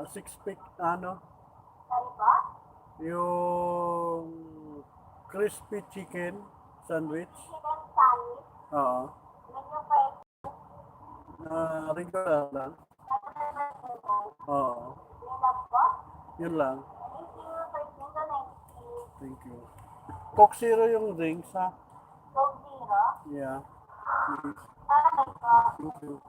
Six pick, ano, yung crispy chicken sandwich. Oo. Regular lang. Oo. Yun lang. Thank you. Coke Zero yung drinks, ha? Yeah. Please. Thank you.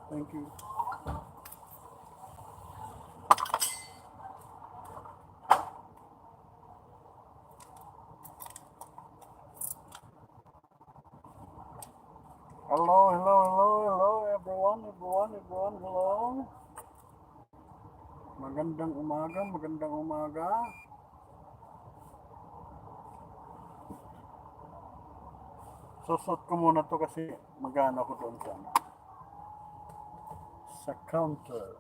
Thank you. Hello, everyone, hello. Magandang umaga. Susot ko muna to kasi magana ko doon sa counter.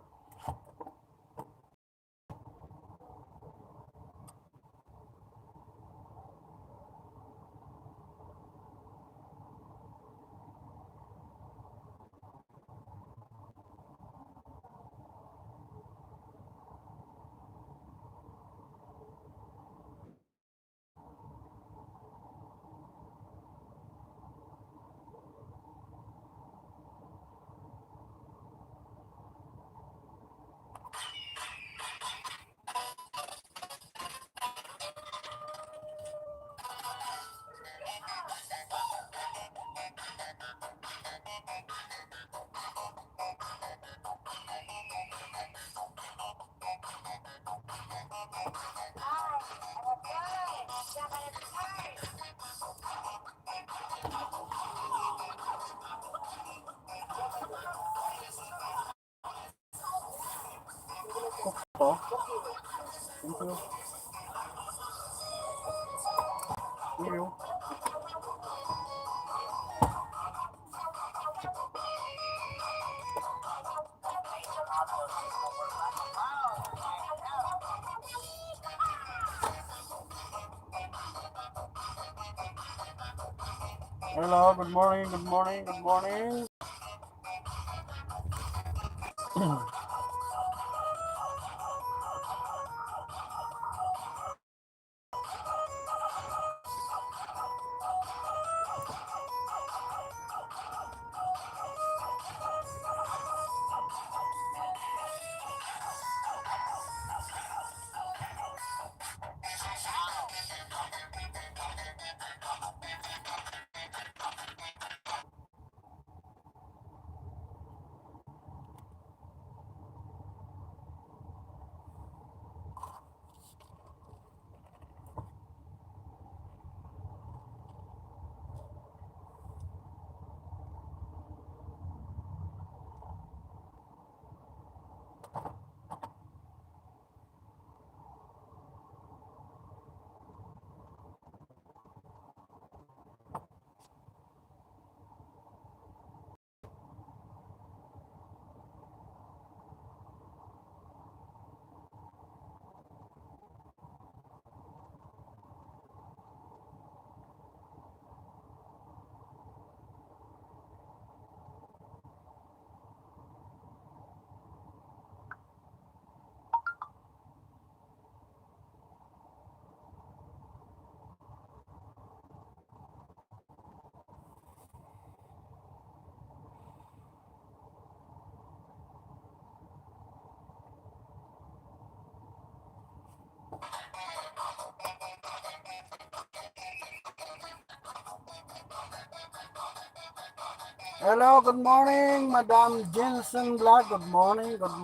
Oh, thank you. Thank you. Hello, good morning. Hello, good morning, Madam Jensen Black. Good morning. Good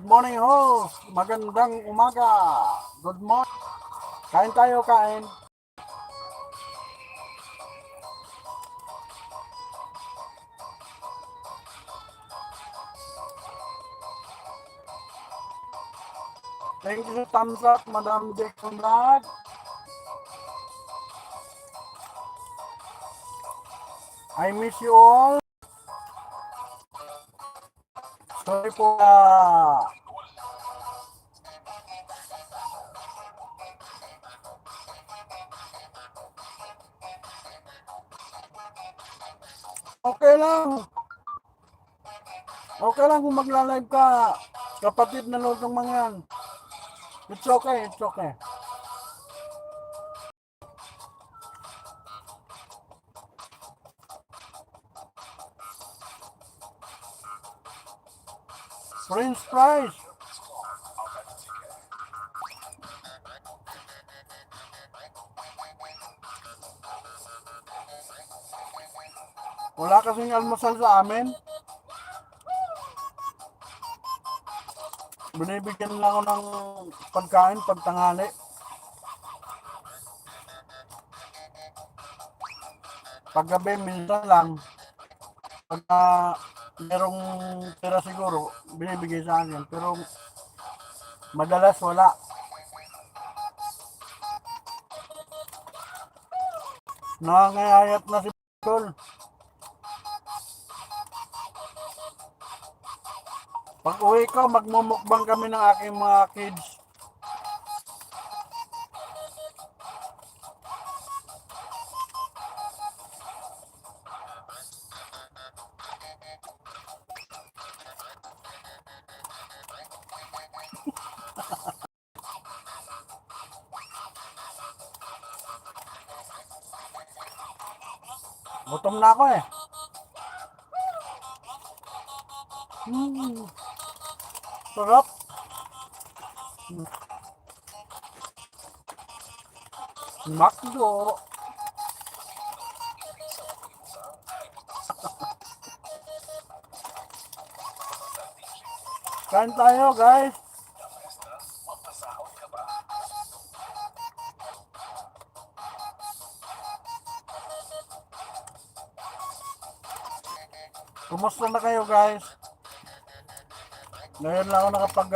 morning, host. Magandang umaga. Good morning. Kain tayo. Thank you sa thumbs up, Madam Jackson Vlog. I miss you all. Sorry po. Okay lang. Okay lang kung magla-live ka. Kapatid na lutong mga yan. It's okay, it's okay. French fries. Wala kasing almusal sa amin. Binibigyan lang ako ng pagkain pagtanghali. Paggabi minsan lang. Pagka merong tira siguro, binibigay sa akin. Pero madalas wala. Nangangayayat na si Tol. Pag uwi ko, magmumukbang kami ng aking mga kids. Gutom na ako eh. Sarap. Makdo. Kain tayo guys. Kumusta na kayo guys? Ngayon lang ako nakapag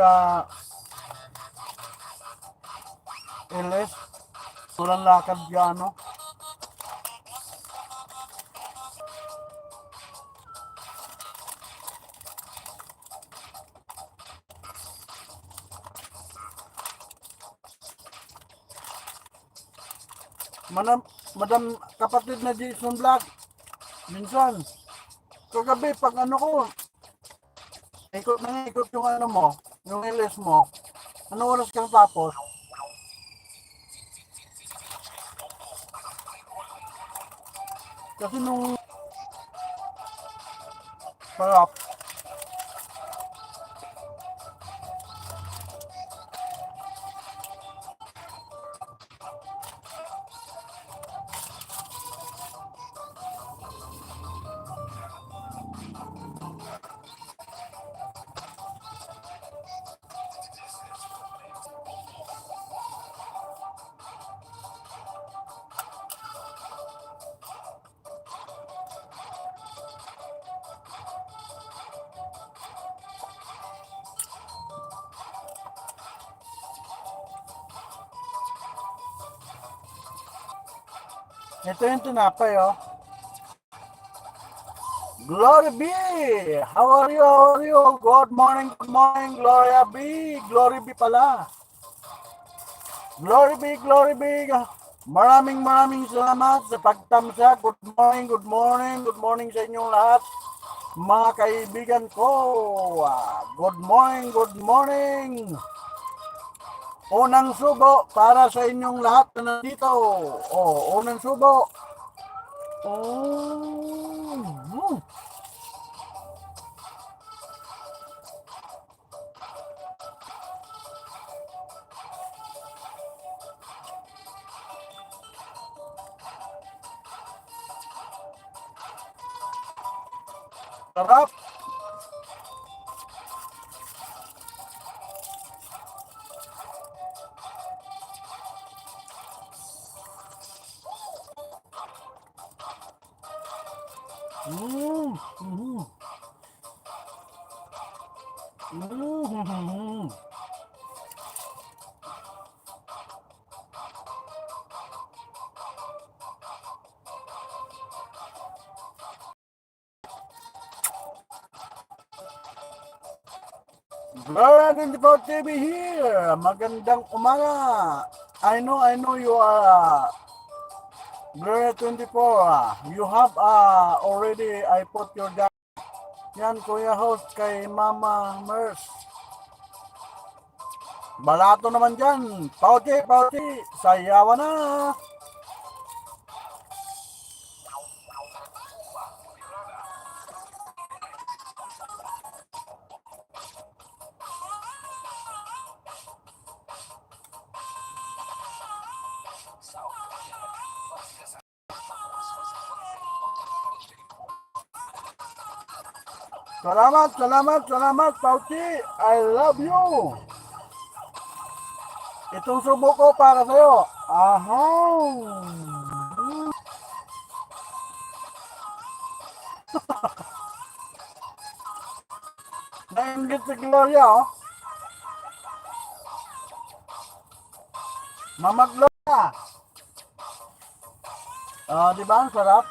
LS. Walang lakad ano. Madam kapatid na Jason Vlog. Minsan, kagabi pag ano ko, ikot na ikot yung ano mo, yung LS mo. Ano oras kang tapos? Kasi nung sarap. Ito yung tinapay oh. Glory B! How are you? How are you? Good morning, Gloria B! Glory B pala. Glory B, Glory B! Maraming salamat sa pagtamsa. Good morning sa inyong lahat. Mga kaibigan ko. Good morning. Unang subo para sa inyong lahat na nandito. Oh, unang subo. Oh. Sarap. Gloria 24 TV here. Magandang umaga. I know you are Gloria 24. You have already, I put your dad. Yan, Kuya Host kay Mama Mers. Balato naman dyan. Pauti, pauti. Sayawan na. Salamat, salamat, salamat, Pauti. I love you. Itong subo ko para sa'yo. Aha. Nainggit si Gloria, oh. Mama Gloria. Di ba? Ang sarap.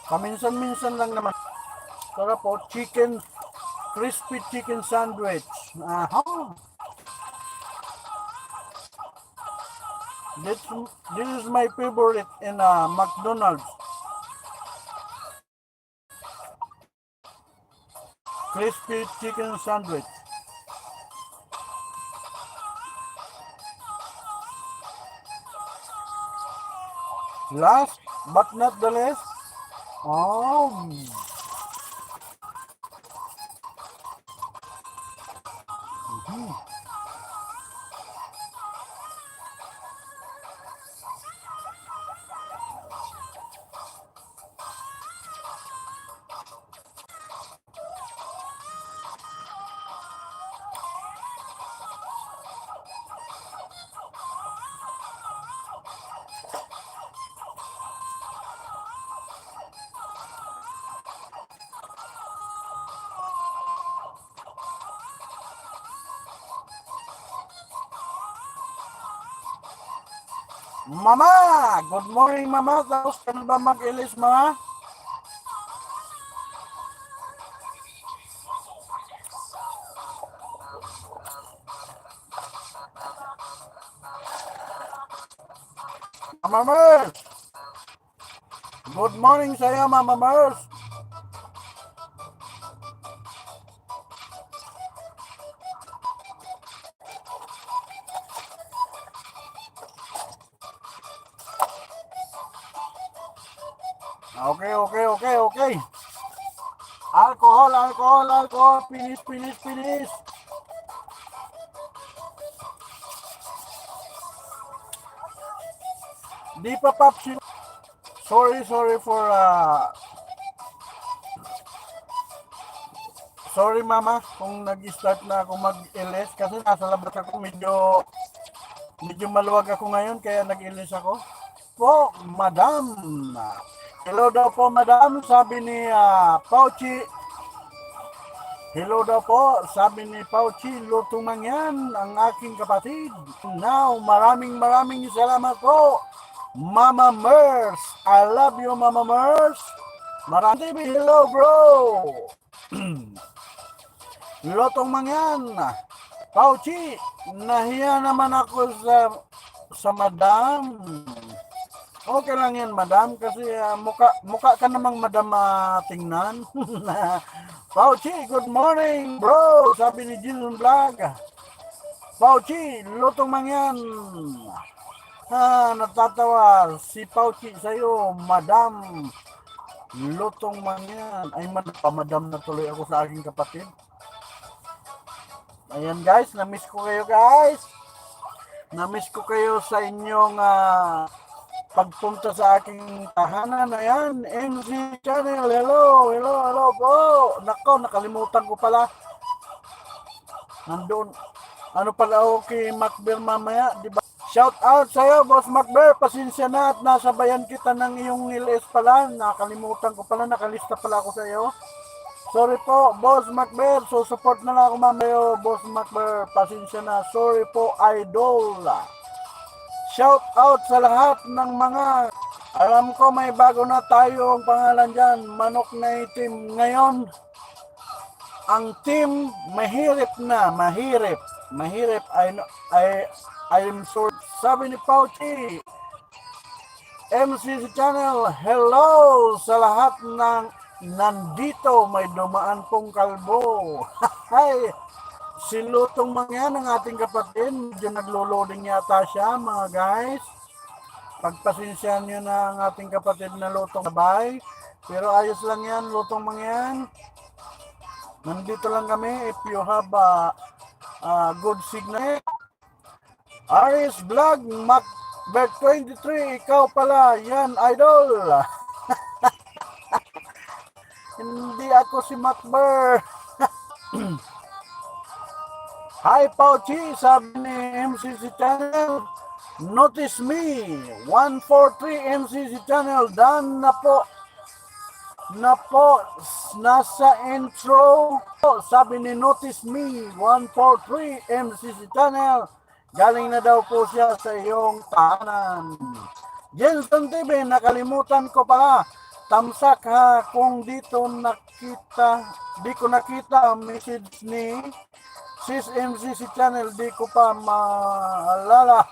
Paminsan-minsan lang naman. Sarap po. Chicken, crispy chicken sandwich. Aha. This is my favorite in McDonald's. Crispy chicken sandwich. Last but not the least, Mama! Good morning, Mama. Tapos ka na ba mag-ilis, Mama? Mama Mers! Good morning sa'yo, Mama Mers. Okay. Alcohol. Finish. Di pa pop. Sorry for sorry Mama kung nag-start na ako mag-ilis kasi nasa labas ako, medyo maluwag ako ngayon kaya nag-ilis ako. Po, Madam. Hello daw po, Madam, sabi ni Pauchi. Hello daw po, sabi ni Pauchi, lutumang yan ang aking kapatid. Now, maraming salamat po, Mama Mers. I love you, Mama Mers. Maraming hello, bro. Lotong mangyan. Pauchi, nahiya naman ako sa Madam. Okay lang yan, Madam, kasi mukha ka namang Madam tingnan. Pauchi, good morning, bro, sabi ni Jillian Vlog. Pauchi, lutong mangyan. Natatawa si Pauchi sa'yo, Madam. Lutong mangyan. Ay, pamadam na tuloy ako sa aking kapatid. Ayan guys, na-miss ko kayo guys. Na-miss ko kayo sa inyong pagpunta sa aking tahanan. Ayan, MC Channel. Hello po. Nako, nakalimutan ko pala. Nandun. Ano pala ako kay Macbear mamaya, di ba? Shout out sa'yo, Boss Macbear. Pasensya na at nasabayan kita ng iyong LS pala. Nakalimutan ko pala, nakalista pala ako sa'yo. Sorry po, Boss Macbear. So, support na lang ako mamaya, Boss Macbear. Pasensya na. Sorry po, idol. Shout out sa lahat ng mga, alam ko may bago na tayo ang pangalan dyan, Manok na Itim. Ngayon, Ang team mahirip na, mahirip. Mahirip, I'm sure. Sabi ni Pauchi, MCC Channel, hello sa lahat ng nandito. May dumaan pong kalbo. Hay, si Lutong Mangyan, ang ating kapatid, medyo naglo-loading yata siya, mga guys. Pagpasensyahan nyo na ang ating kapatid na Lutong sabay. Pero ayos lang yan, Lutong Mangyan. Nandito lang kami if you have a good signal. Aris Vlog, Macbert 23, ikaw pala, yan, idol. Hindi ako si Macbert. Hi, Pauchi, sabi ni MCC Channel. Notice me, 143 MCC Channel, done na po. Nasa intro. Sabi ni Notice Me, 143 MCC Channel. Galing na daw po siya sa iyong tahanan. Jensen TV, nakalimutan ko pala. Tamsak ha, kung dito di ko nakita ang message ni Sis MCC Channel, di ko pa maalala.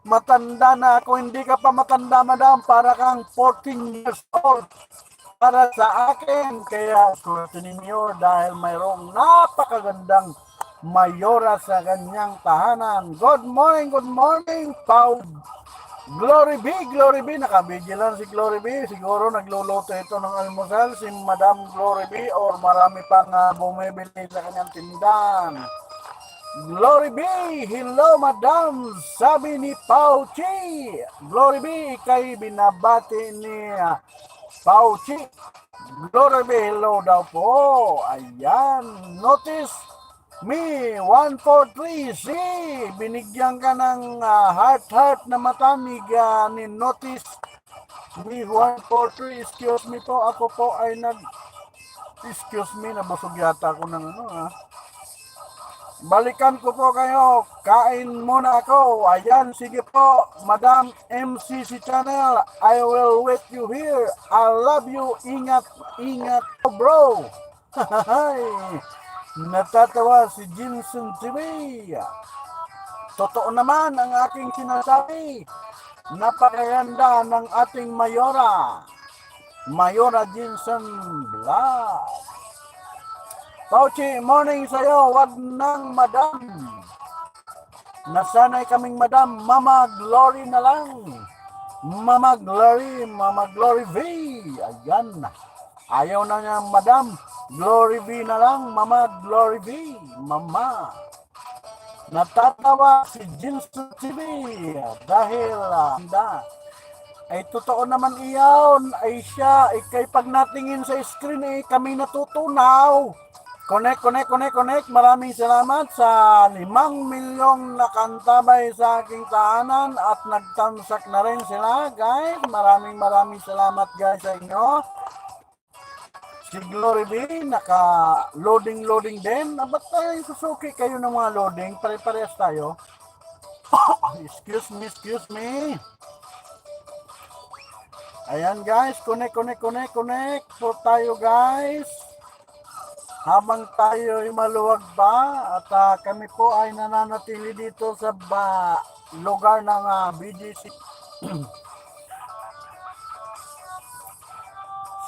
Matanda na ako, hindi ka pa matanda, madam, para kang 14 years old para sa akin. Kaya scrutiny mayor dahil mayroong napakagandang mayora sa kanyang tahanan. Good morning, Pau. Glory B, nakabigilan si Glory B. Siguro nagluluto ito ng almusal si Madam Glory B or marami pang bumibili sa kanyang tindahan. Glory B, hello Madam, sabi ni Pauchi. Glory B, ikay binabati ni Pauchi. Glory B, hello daw po. Ayan, notice me, 143C, binigyan ka ng heart na mata ni notice me, 143, excuse me po, ako po ay excuse me, nabusog yata ako ng Balikan ko po kayo. Kain muna ako. Ayan, sige po. Madam MCC Channel, I will wait you here. I love you. Ingat, bro. Natatawa si Jinson TV. Totoo naman ang aking sinasabi. Napakaganda ng ating Mayora. Mayora Jinson Vlog. Pauchi, morning sa'yo, wag nang madam. Nasanay kaming madam, Mama Glory na lang. Mama Glory V. Ayan. Ayaw na niya madam, Glory V na lang, Mama Glory V. Mama. Natatawa si Jinsu TV dahil ay totoo naman iyon, ay siya, ikay pag natingin sa screen kami natutunaw. Connect. Maraming salamat sa 5 milyong nakantabay sa aking tahanan at nagtamsak na rin sila, guys. Maraming salamat, guys, sa inyo. Si Glory B, naka-loading din. Ba't tayo susuki kayo ng mga loading? Pare-parehas tayo. Excuse me. Ayan, guys. Connect po tayo, guys. Habang tayo ay maluwag pa at kami po ay nananatili dito sa lugar ng BGC.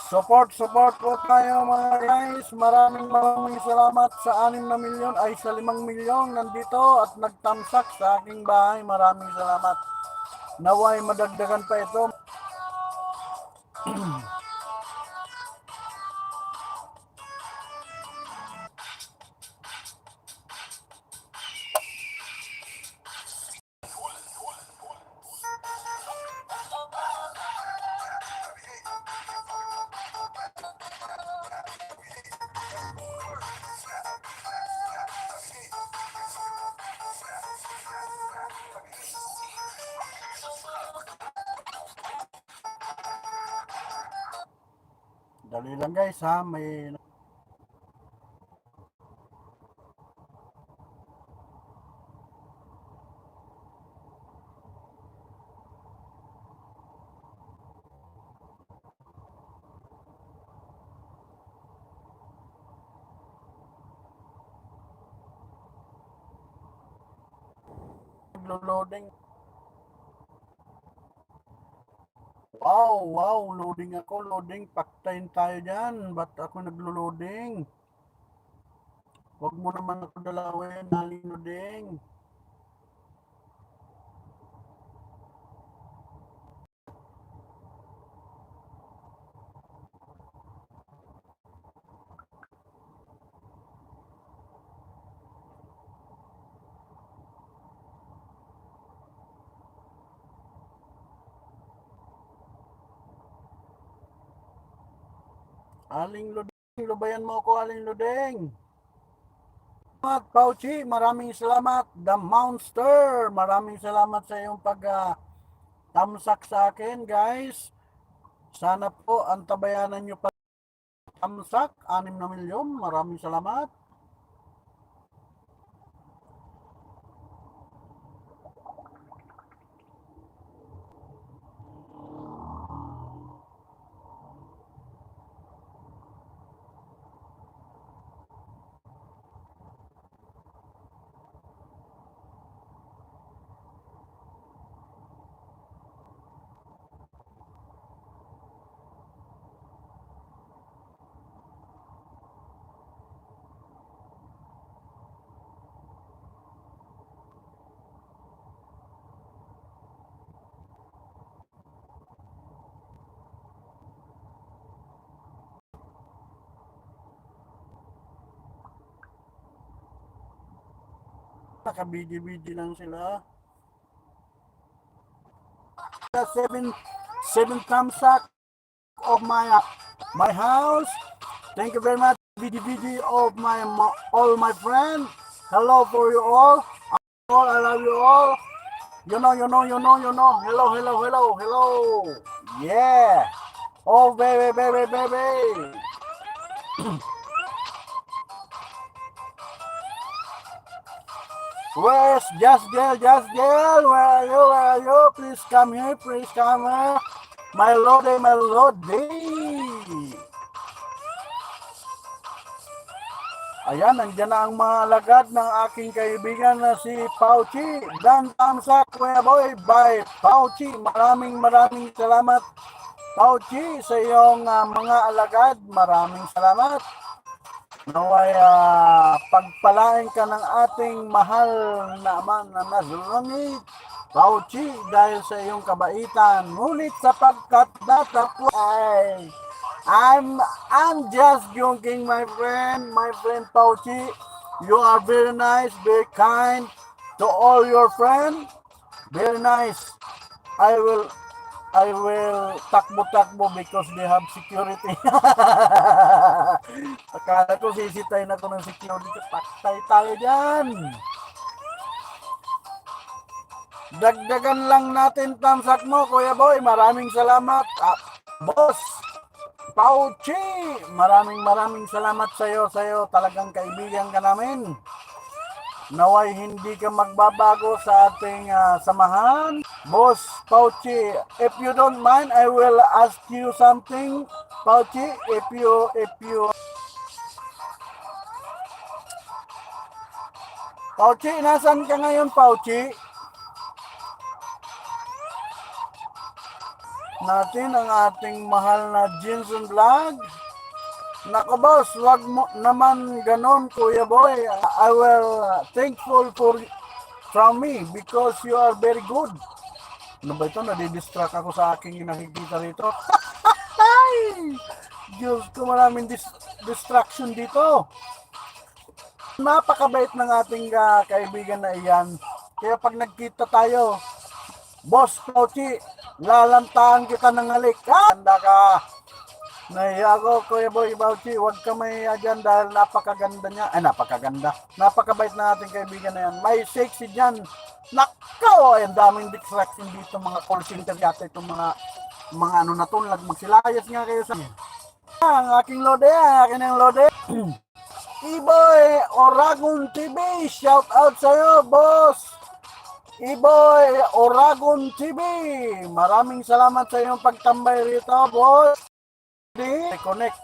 Support po tayo mga guys. Maraming salamat sa 6 na milyon ay sa 5 milyon nandito at nagtamsak sa aking bahay. Maraming salamat. Naway madagdagan pa ito. Dali lang guys ha, may naglo-loading. Wow, loading ako, loading. Paktayin tayo dyan. Ba't ako naglo-loading? Huwag mo naman ako dalawin, naling loading. Aling Ludeng, lubayan mo ako, Aling Ludeng. Salamat, Pauchi, maraming salamat. The Monster, maraming salamat sa iyong tamsak sa akin, guys. Sana po ang tabayanan nyo pa tamsak, 6 na milyon. Maraming salamat. Nakabidi-bidi lang sila. 7 tamsak of my house. Thank you very much, BD of all my friends. Hello for you all. I love you all. You know. Hello. Yeah. Oh, baby. Where's Just Girl? Where are you? Please come here. My lord. Ayan, nandiyan na ang mga alagad ng aking kaibigan na si Pauchi. Dan Tamsak, Kuya Boy, by Pauchi. Maraming salamat, Pauchi, sa iyong mga alagad. Maraming salamat. Naway pagpalain ka ng ating mahal na ama na nasulangit, Pauchi, dahil sa iyong kabaitan. Ngunit sapagkat datapos ay I'm just joking, my friend Pauchi. You are very nice, very kind to all your friends. Very nice. I will takbo because they have security. Akala ko sisitayin ako ng security. Paktay tayo dyan. Dagdagan lang natin tamsak mo, Kuya Boy. Maraming salamat. Boss Pauchi, maraming salamat sa iyo. Talagang kaibigan ka namin. Naway hindi ka magbabago sa ating samahan. Boss Pauchi, if you don't mind, I will ask you something. Pauchi, if you Pauchi, nasan ka ngayon, Pauchi? Natin ang ating mahal na Jinson Vlog. Nako boss, wag mo naman ganon, Kuya Boy. I will thankful from me because you are very good. Ano ba ito? Nadidistract ako sa aking nakikita rito. Diyos ko, maraming distraction dito. Napakabait ng ating kaibigan na iyan. Kaya pag nagkita tayo, Boss Pauchi, lalantahan kita ng halik. Ganda ka. Nahiya ako, Kuya Boy Pauchi. Huwag ka mahiya dyan dahil napakaganda niya. Napakaganda. Napakabait na ating kaibigan na yan. May sexy dyan. Nakaw! Ang daming distraction dito. Mga call center yata itong mga ano na to. Magsilayas nga kayo sa... Ang aking lode. Iboy Oragon TV. Shout out sa'yo, boss. Iboy Oragon TV. Maraming salamat sa iyong pagtambay rito, boss. Connect.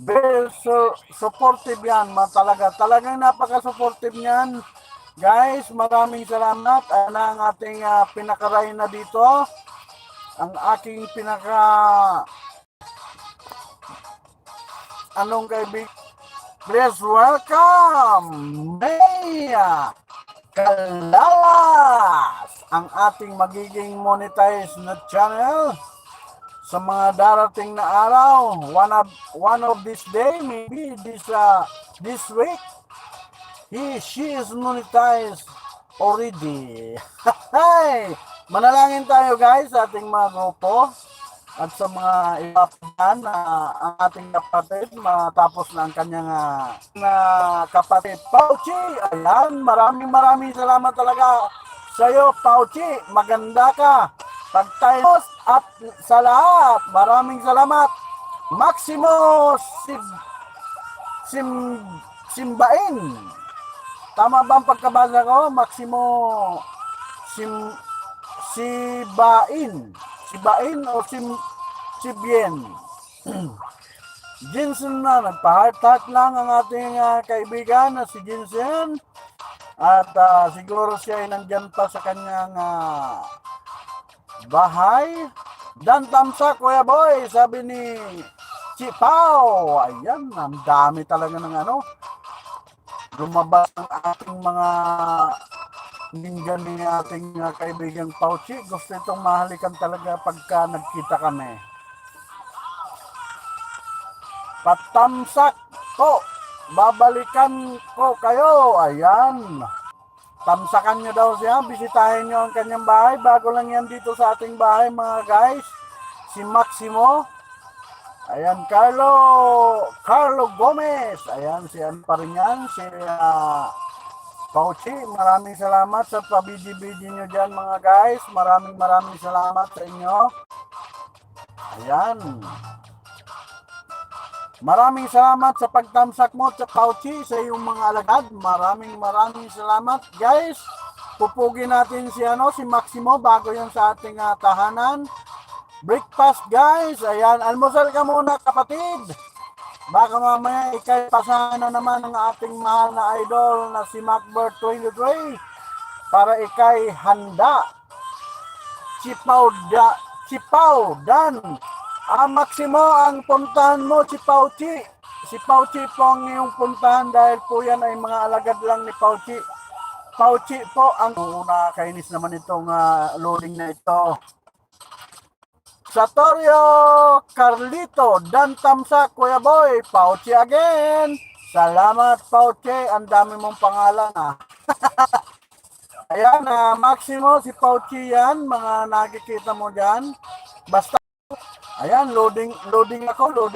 Very supportive yan. Talagang napaka-supportive niyan. Guys, maraming salamat. Ayan ang ating pinakaray na dito. Ang aking anong kaibig. Please welcome Maya Kalalas, ang ating magiging monetized na channel sa mga darating na araw. One of this day, maybe this week, she is monetized already. Hey! Manalangin tayo guys sa ating mga grupo at sa mga iba pa na ang ating kapatid matapos na ang kanyang kapatid Pauchi. Ayan, maraming salamat talaga sa iyo Pauchi. Maganda ka. Pagtayos at sa lahat. Maraming salamat. Maximo Simbain. Tama ba ang pagkabasa ko? Maximo Sibain o Sibien. Jinsen na, nagpa-heart lang ang ating kaibigan na si Jinsen. At siguro siya ay nandyan pa sa kanyang bahay. Dan tamsa, Kuya Boy, sabi ni Chipao. Ayan, ang dami talaga ng lumabas ang ating mga ninja ni ating kaibigang Pauchi. Gusto itong mahalikan talaga pagka nagkita kami. Patamsak po. Babalikan ko kayo. Ayan. Tamsakan nyo daw siya. Bisitahin nyo ang kanyang bahay. Bago lang yan dito sa ating bahay mga guys. Si Maximo. Ayan, Carlo Gomez. Ayan, si pa rin yan. Si Pauchi, maraming salamat sa pabidi-bidi nyo dyan mga guys. Maraming salamat sa inyo. Ayan. Maraming salamat sa pagtamsak mo sa Pauchi, sa iyong mga alagad. Maraming salamat guys. Pupugin natin si Maximo bago yan sa ating tahanan. Breakfast guys. Ayan, almusal ka muna kapatid. Baka mamaya ikay pasana naman ng ating mahal na idol na si Macbert 23 para ikay handa. Chipao Dan. Maximo ang puntahan mo, Si Pauchi po ang iyong puntahan dahil po yan ay mga alagad lang ni Pauchi. Pauchi po ang nakakainis naman itong loading na ito. Satorio Carlito, Dan Tamsa, Kuya Boy, Pauchi again. Salamat Pauchi, ang dami mong pangalan Ayan, Maximo, si Pauchi yan, mga nakikita mo dyan. Basta, ayan, loading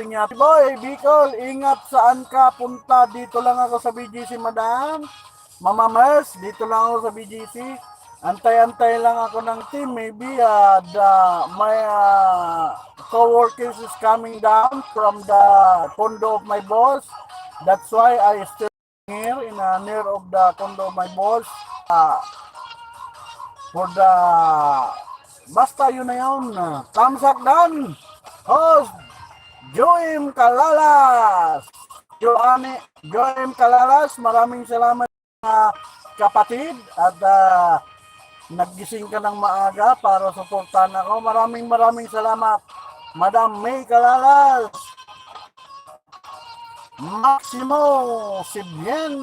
niya. Boy, Bicol, ingat saan ka punta. Dito lang ako sa BGC, madam. Mama Mers, dito lang ako sa BGC. Antay-antay lang ako ng team. Maybe my co-workers is coming down from the condo of my boss. That's why I still here in near of the condo of my boss. For the basta yun na yun. Tamsak Dan. Host Joem Kalalas. Joem Kalalas, maraming salamat kapatid at naggising ka ng maaga para suportahan ako. Maraming salamat. Madam May Kalalas. Maximo Sibien.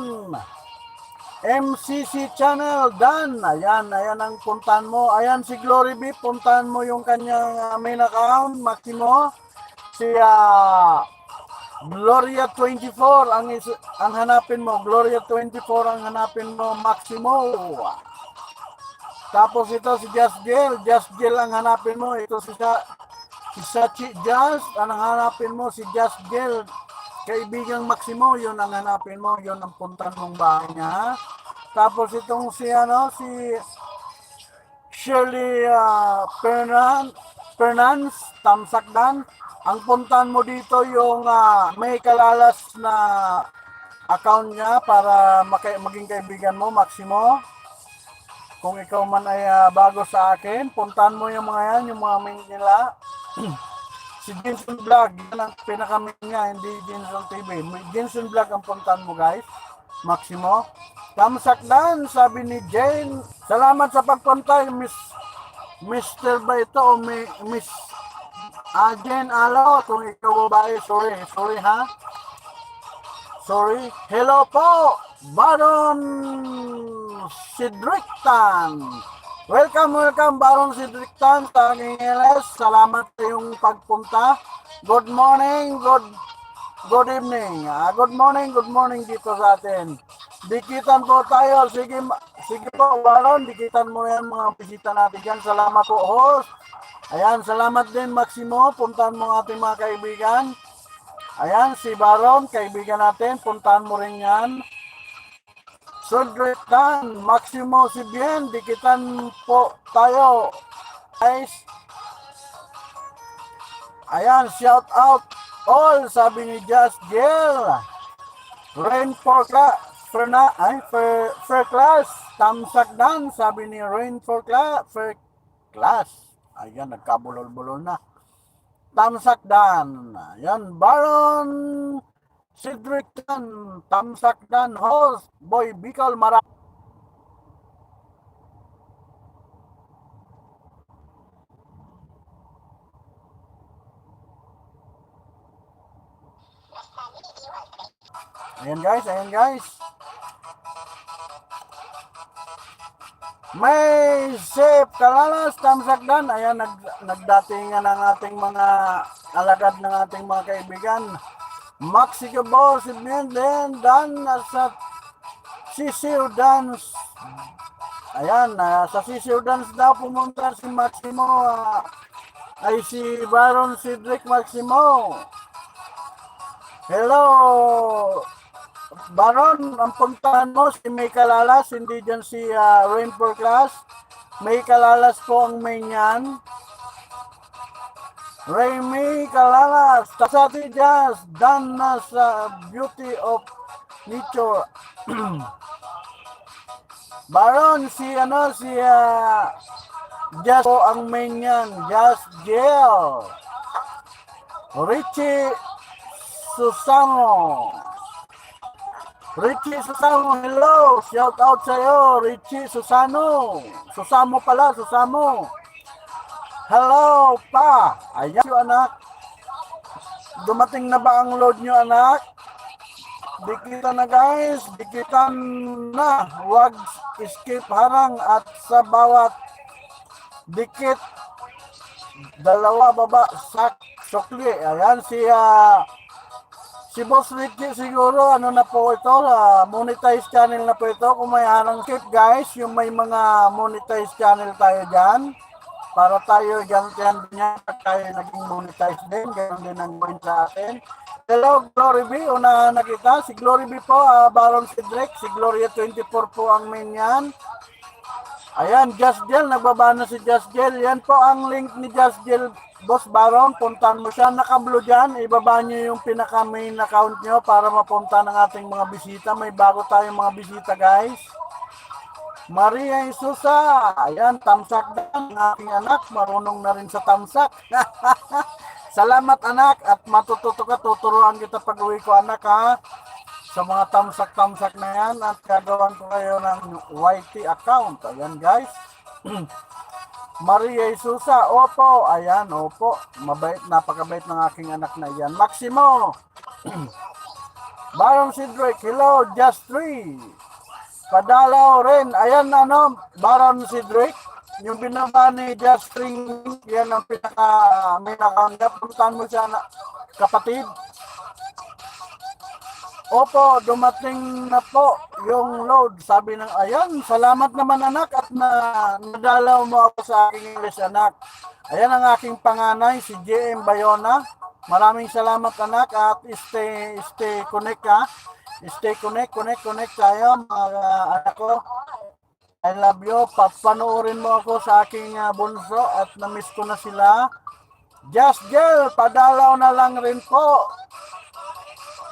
MCC Channel Dan. Ayan ang puntahan mo. Ayan si Glory B, puntahan mo yung kanyang main account, Maximo. Si Gloria 24 ang hanapin mo. Gloria 24 ang hanapin mo, Maximo. Tapos ito si Just Jill ang hanapin mo. Ito si Sachi Just ang hanapin mo, si Just Jill. Kaibigang Maximo, yun ang hanapin mo, yun ang puntan mong bahay niya. Tapos itong si Shirley Fernandez, Tamsakdan. Ang puntan mo dito yung May Kalalas na account niya para maging kaibigan mo, Maximo. Kung ikaw man ay bago sa akin, puntahan mo yung mga yan, yung mga main nila. Si Jinson Vlog, yan ang pinaka-main niya, hindi Jinson TV. Jinson Vlog ang puntahan mo guys, Maximo. Kamsakdan, sabi ni Jane. Salamat sa pagpunta, Mr. ba ito o Miss Jane Alo? Kung ikaw babae, sorry ha. Sorry. Hello po, Baron Cedric Tan. Welcome, Baron Cedric Tan sa aking LS. Salamat sa iyong pagpunta. Good morning, good evening. Good morning dito sa atin. Dikitan po tayo. Sige po, Baron. Dikitan mo yan mga bisita natin dyan. Salamat po, host. Ayan, salamat din, Maximo. Puntahan mo ang ating mga kaibigan. Ayan, si Baron, kaibigan natin. Puntahan mo rin yan. Cedric Tan, Maximo si Bien. Dikitan po tayo. Guys. Ayan, shout out all, sabi ni Just Jill. Rain for class. Fair class. Tamsakdan, sabi ni Rain for class. Ayan, nagkabulol-bulol na. Tamsakdan. Ayan, Baron Cedric Tan, Tamsakdan, host, Boy Bicol, Ayan guys. May Sip Kalalas, Tamsakdan. Ayan, nagdatingan ang ating mga alagad ng ating mga kaibigan. Maxi Gabo, si Binden, Dan sa Sisiu Dance. Ayan, sa Sisiu Dance daw pumunta si Maximo. Ay si Baron Cedric Maximo. Hello, Baron, ang puntahan mo si May Kalalas, hindi dyan si Rainbow Class. May Kalalas po ang main yan. May Kalalas, Tasati Jazz, Dan na sa Beauty of Nature. Baron, si Jazz po ang main yan. Jazz Jail. Richie Susano, hello! Shout out sa'yo, Richie Susano. Susamo. Hello, pa! Ayan yung anak. Dumating na ba ang load nyo, anak? Dikitan na guys, dikitan na. Huwag skip harang at sa bawat dikit, dalawa baba, sukli. Ayan si Boss Richie siguro, ano na po ito, monetize channel na po ito. Kung may harang skip guys, yung may mga monetize channel tayo dyan. Para tayo dyan niya, tayo naging monetize din. Ganun din ang gawin sa atin. Hello, Glory B. Unahan na kita. Si Glory B po, Baron Cedric. Si Gloria 24 po ang main yan. Ayan, Just Gel. Nagbaba na si Just Gel. Yan po ang link ni Just Gel. Boss Baron, puntahan mo siya. Naka-blue dyan. Ibaba nyo yung pinaka-main account nyo para mapunta ng ating mga bisita. May bago tayong mga bisita, guys. Maria Isusa. Ayan, tamsak dan. Ang aking anak, marunong na rin sa tamsak. Salamat, anak. At matututo ka. Tuturuan kita pag-uwi ko, anak, ha. Sa mga tamsak-tamsak na yan. At gagawan ko kayo ng YT account. Ayan, guys. Maria Isusa, opo, ayan, opo, mabait, napakabait ng aking anak na yan. Maximo, Baron Cedric, hello, Just 3, Padalaw rin, ayan Baron Cedric, yung binaba ni Just 3, yan ang may nakangap, puntahan mo siya kapatid. Opo, dumating na po yung load. Sabi ng, ayan, salamat naman anak at nadalaw mo ako sa aking English anak. Ayan ang aking panganay, si JM Bayona. Maraming salamat anak at stay connect ha. Stay connect tayo mga anak ko. I love you. Papanoorin mo ako sa aking bunso at na-miss ko na sila. Just Girl, padalaw na lang rin po.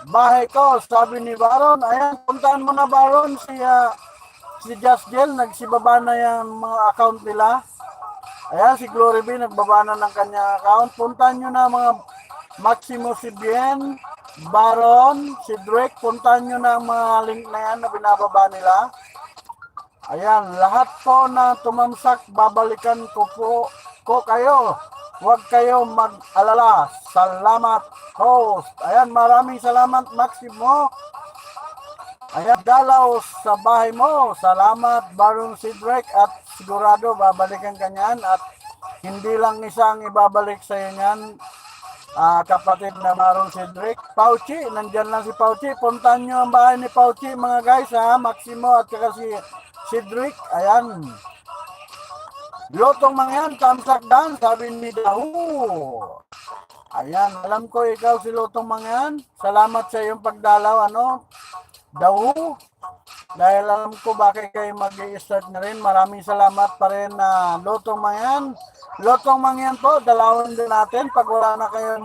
Bahay ko, sabi ni Baron. Ayan, puntaan mo na Baron si Just Gel, nagsibaba na yung mga account nila. Ayan, si Glory B, nagbaba na ng kanyang account. Puntaan nyo na mga Maximo si Bien, Baron, si Drake, puntahan nyo na ang mga link na yan na binababa nila. Ayan, lahat po na tumamsak, babalikan ko kayo. Huwag kayo mag-alala. Salamat, host. Ayan, maraming salamat, Maximo. Ayan, dalaw sa bahay mo. Salamat, Baron si Drake. At sigurado, babalikan ka niyan. At hindi lang isang ibabalik sa iyo niyan. Kapatid na Baron Cedric. Pauchi, nandyan lang si Pauchi. Puntahan nyo ang bahay ni Pauchi mga guys ha. Maximo at saka si Cedric. Ayan. Lotong mga yan, tamsak dan, sabi ni Dahu. Ayan, alam ko ikaw si Lotong mga yan. Salamat sa iyong pagdalaw, Dahu. Dahil alam ko bakit kayo mag-i-start na rin. Maraming salamat pa rin na Lotong mga yan. Lotong mangyan po, dalawin din natin pag wala na kayo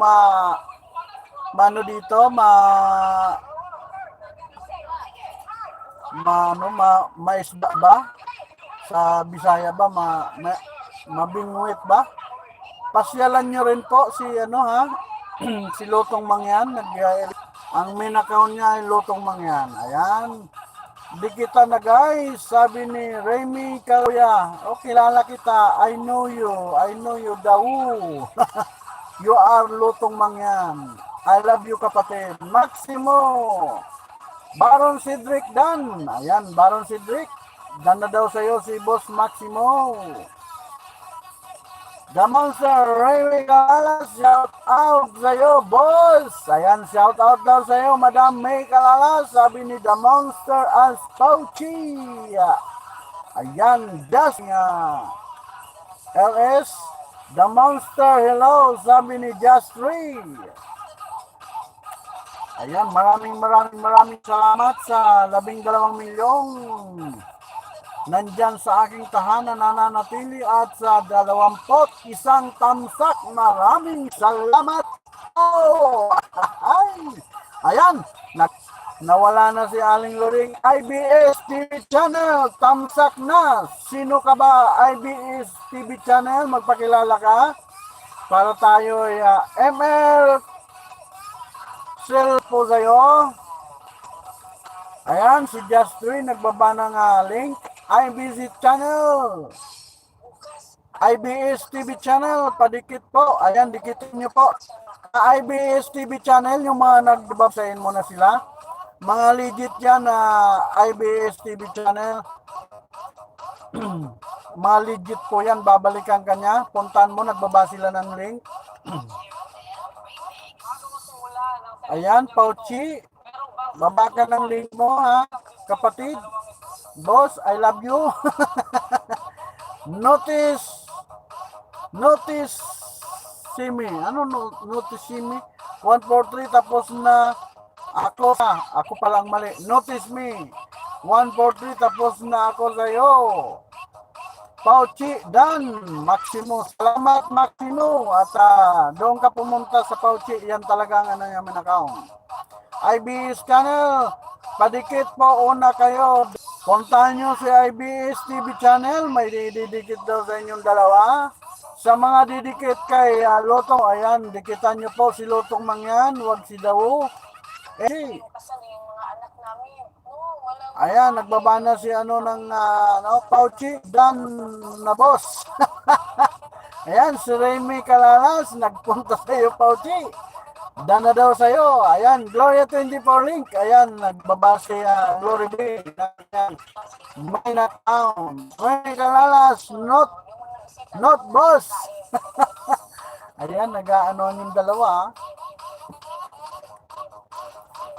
maisda ba? Sa Bisaya ba, mabingwit ba? Pasyalan nyo rin po si si Lotong Mangyan. Ang main account niya ay Lotong Mangyan. Ayan. Di kita na guys, sabi ni Remy Kaluya. O, kilala kita. I know you, Dawu. You are Lotong Mangyan. I love you, kapatid. Maximo. Baron Cedric Dan. Ayan, Baron Cedric. Dan na daw sa'yo si Boss Maximo. The Monster Remy Kalalas, shout out sa'yo, boss. Ayan, shout out daw sa'yo, Madam May Kalalas. Sabi ni The Monster as Pauchi. Ayan, just LS. The Monster, hello. Sabi ni Just 3. Ayan, maraming salamat sa 12 milyong nandyan sa aking tahanan nananatili at sa 21 tamsak. Maraming salamat. Ayan, nawala na si Aling Loring. IBS TV channel, tamsak na. Sino ka ba, IBS TV channel? Magpakilala ka para tayo ML sell po sa'yo. Ayan, si Just 3 nagbaba ng link. IBS channel, IBS TV channel, padikit po. Ayan, dikitin nyo po. IBS TV channel, yung mga nagbabasahin mo na sila. Mga legit yan na IBS TV channel. Mga legit po yan, babalikan ka niya. Puntahan mo, nagbaba sila ng link. Ayan, Pauchi. Baba ka ng link mo kapatid. Boss, I love you. Notice Simi. Ano notice Simi? 143 tapos na ako palang mali. Notice me. 143 tapos na ako sa'yo. Pauchi Dan, Maximo. Salamat Maximo. At doon ka pumunta sa Pauchi. Yan talagang yung account. IBS channel. Padikit po una kayo. Puntahan nyo si IBS TV channel. May didikit daw sa inyong dalawa. Sa mga didikit kay Lotong, ayan, dikitan nyo po si Lotong Mangyan. Huwag si Dawu. Ayan, nagbaba na si Pauchi Dan na boss. Ayan, si Remy Kalalas. Nagpunta sa iyo, Pauchi. Dan na daw sa'yo. Ayan, Gloria 24 link. Ayan, nagbaba si Glory B. Ayan, main account. May Kalalas, not boss. Ayan, nag-aanoan yung dalawa.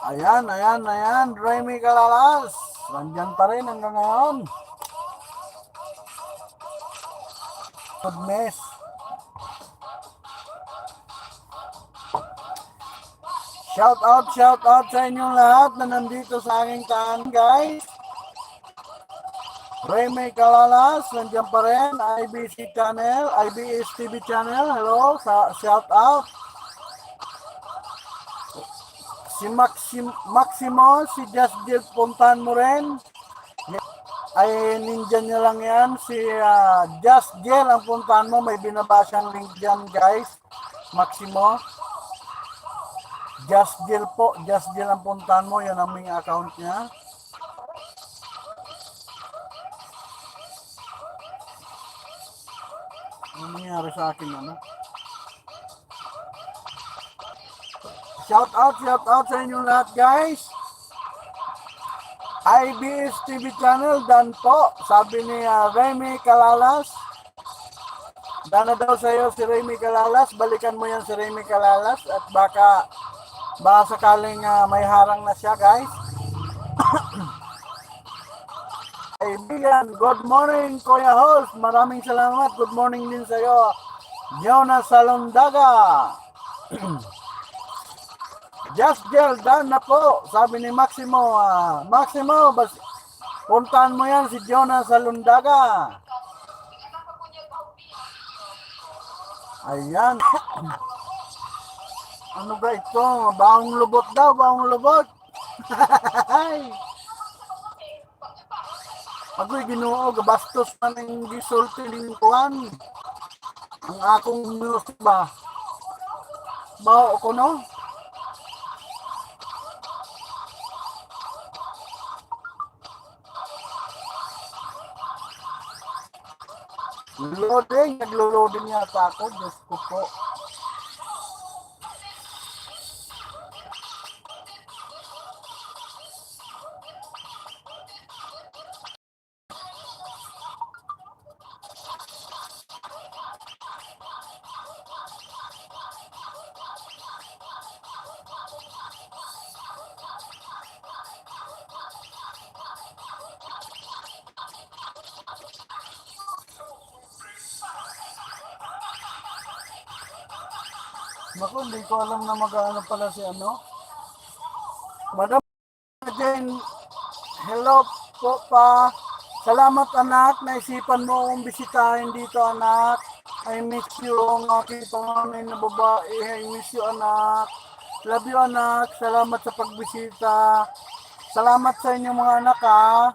Ayan, Remy Kalalas. Nandyan pa rin hanggang ngayon. Good mess. Shout out sa inyong lahat na nandito sa aking tahanan, guys. Remy Kalalas, nandiyan pa rin. IBC channel, IBS TV channel. Hello, shout out. Si Maximo, si Just Jill, puntahan mo rin. Ay, ninja niya lang yan. Si Just Jill, ang puntahan mo. May binabasang link dyan, guys. Maximo. Just Jill po. Just Jill ang puntahan mo. Yan ang main account niya. Ano nangyari sa akin, ano? Shout out sa inyong lahat, guys. IBS TV channel, dan po. Sabi ni Remy Calalas. Dana daw sa'yo si Remy Calalas. Balikan mo yan si Remy Calalas. At baka sakaling may harang na siya, guys. Kaibigan, good morning, Kuya Host. Maraming salamat. Good morning din sa'yo. Jonas Salondaga. Just Gel, done na po. Sabi ni Maximo. Maximo, puntahan mo yan si Jonas Salondaga. Ayan. Ano ba ito? Baong lubot daw, baong lubot. Ako'y Ginoo, gabastos man ang gisulti ng kuhan. Ang akong news ba? Bao ko, no? Loading, naglo-loading yata ako. Diyos ko po. Naku, hindi ko alam na mag-ano pala si ano. Madam Jane, hello po pa. Salamat anak, naisipan mo akong bisitahin dito anak. I miss you, ang aking panganay na babae. I miss you anak. Love you anak, salamat sa pagbisita. Salamat sa inyong mga anak ha.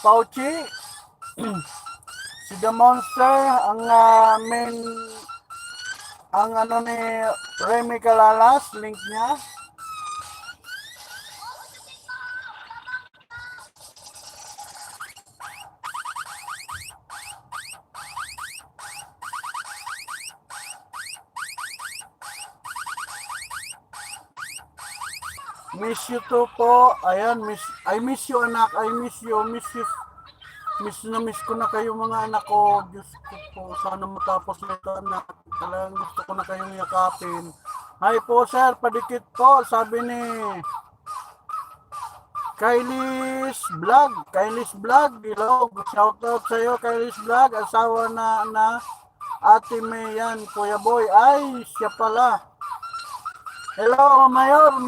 Pauchi, si The Monster, ang ang ano ni Remy Calalas, link niya. Miss you too po. Ayan, I miss you anak. I miss you. Miss ko na kayo mga anak ko. Diyos ko po, sana matapos na ito anak. Talagang gusto ko na kayong yakapin. Hi po sir, padikit po. Sabi ni Kylie's Vlog. Hello, shout out sa iyo Kylie's Vlog. Asawa na Ate May yan, Kuya Boy. Ay, siya pala. Hello, Mayor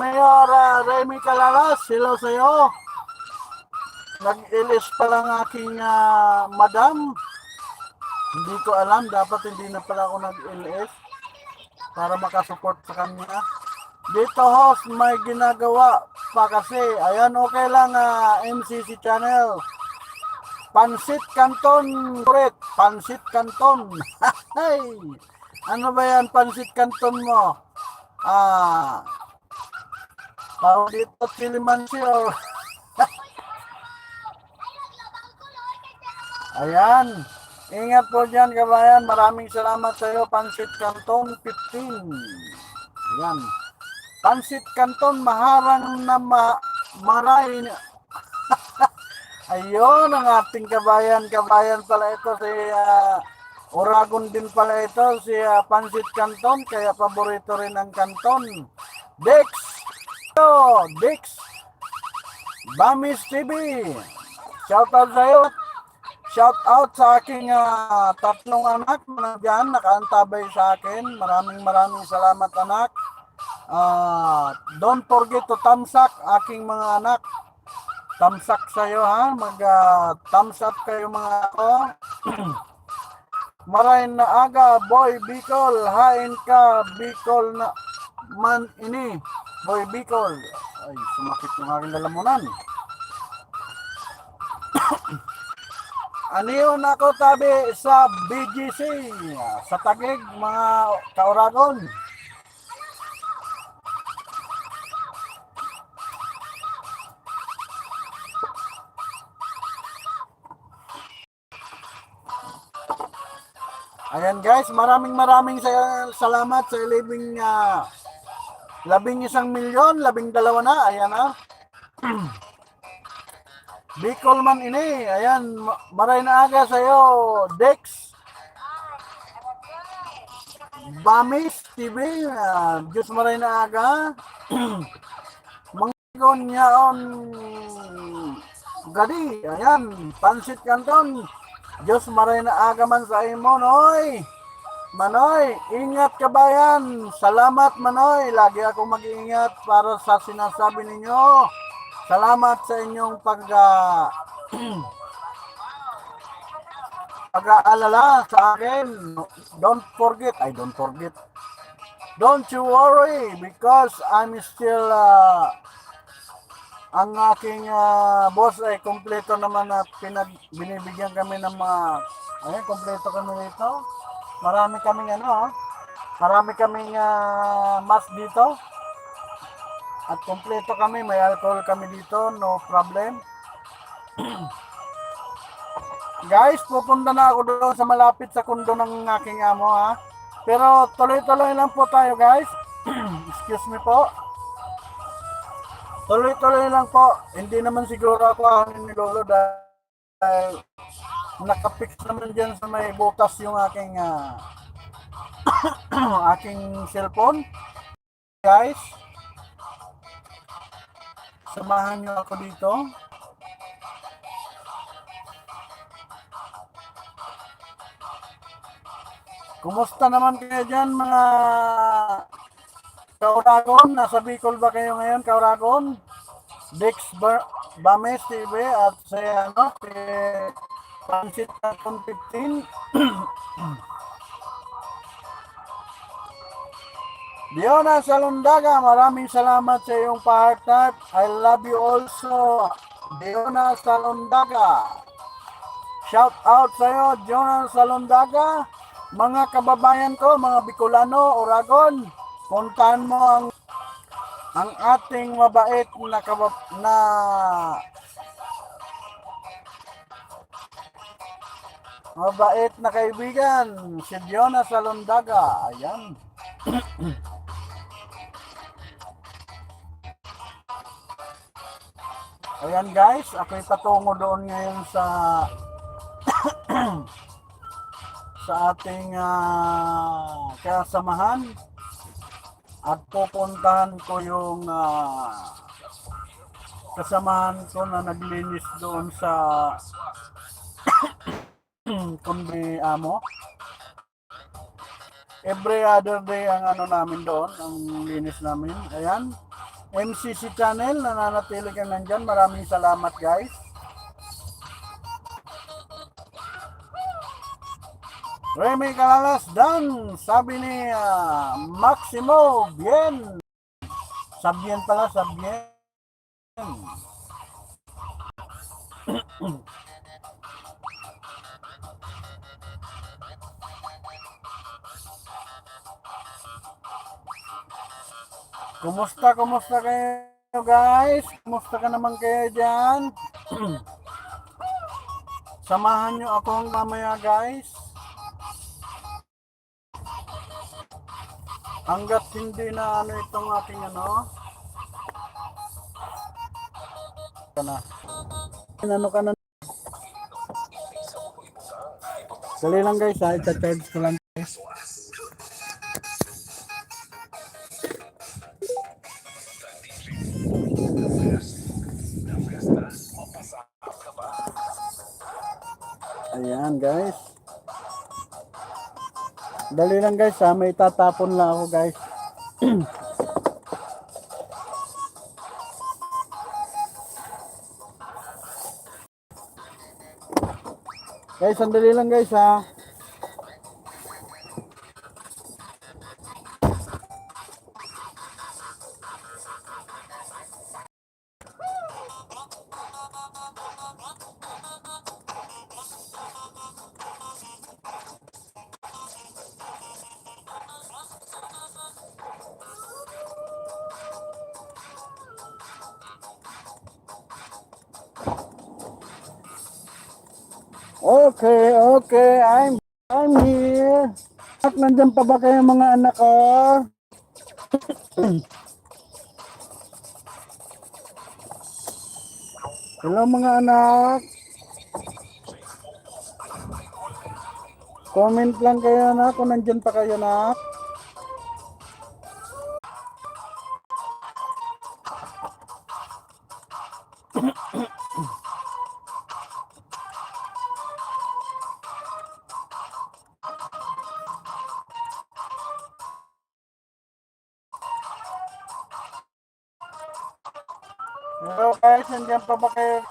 Remy Calalas. Hello sa iyo. Nag-ilis pa lang aking madam. Hindi ko alam, dapat hindi na pala ako nag-LS para makasupport sa kanya. Dito host, may ginagawa pa kasi. Ayan, okay lang MCC channel. Pansit Canton, correct. Pansit Canton. Hey, ano ba yan, Pansit Canton mo? Tao dito, Chilimancio. Ayan. Ingat po dyan, kabayan. Maraming salamat sa iyo, Pansit Canton 15. Ayan. Pansit Canton, maharang na maray. Ayun, ang ating kabayan. Kabayan pala ito, si Oragon din pala ito, si Pansit Canton. Kaya paborito rin ang Canton. Dex. Bamis TV. Shout out sa iyo. Shout out sa aking tatlong anak na dyan, nakaantabay sa akin. Maraming salamat anak. Don't forget to thumbs up aking mga anak. Thumbs up sa iyo ha. Thumbs up kayo mga ako. Marahin na aga, boy Bicol. Hain ka, Bicol na man ini. Boy Bicol. Ay, sumakit yung aking lalamunan. Aniyo na ko tabi sa BGC, sa Taguig, mga Kauragon. Ayan guys, maraming salamat sa labing 1,000,000, 12 na, ayan na. Bicol man ini, ayan, maray na aga sa'yo, Dex. Bamis TV, Diyos maray na aga. Manggon yaon gadi, ayan, Pansit Canton. Diyos maray na aga man sa imo, noy. Manoy, ingat kabayan. Salamat Manoy. Lagi ako mag-iingat para sa sinasabi ninyo. Salamat sa inyong pag-aalala sa akin. Don't forget. Don't you worry because I'm still ang aking boss ay kompleto naman at binibigyan kami ng mga kompleto kami dito. Marami kaming mask dito. At kompleto kami, may alcohol kami dito, no problem. Guys, pupunta na ako doon sa malapit sa kundo ng aking amo ha. Pero tuloy-tuloy lang po tayo guys. Excuse me po. Tuloy-tuloy lang po. Hindi naman siguro ako ang nilolo dahil nakapix naman dyan sa may butas yung aking aking cellphone. Guys, samahan nyo ako dito. Kumusta naman kayo dyan mga Kauragon? Nasa Bicol ba kayo ngayon, Kauragon? Dex Bames TV at si Pansit Canton 15. Diona Salondaga, maraming salamat sa iyong pa-heart. I love you also, Diona Salondaga. Shout out sa iyo, Diona Salondaga. Mga kababayan ko, mga Bicolano, Oragon, puntahan mo ang ating mabait na kaibigan, si Diona Salondaga. Ayan. Ayan guys, ako'y patungo doon ngayon sa sa ating kasamahan at pupuntahan ko yung kasamahan ko na naglinis doon sa kundi amo. Every other day ang namin doon, ang linis namin. Ayan, MCC channel, nananatili ka nandyan. Maraming salamat guys. Remy Calalas Dan, sabi ni Maximo Bien. Sabien pala, Sabien. Kumusta kayo guys? Kumusta ka naman kayo dyan? Samahan nyo akong mamaya guys. Hanggat hindi na itong aking ka na. Dali lang guys ha, i-charge ko lang guys. Ayan guys. Dali lang guys ha, may tatapon lang ako guys. Guys, sandali lang guys ha. Okay, I'm here. Nandyan pa ba kayo mga anak ko? Hello mga anak. Comment lang kayo na kung nandyan pa kayo na. Hello guys, nandyan pa ba kayo?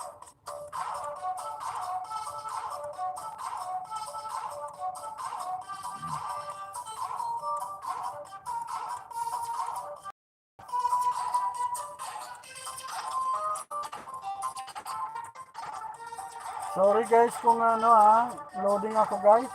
Sorry guys kung loading ako guys.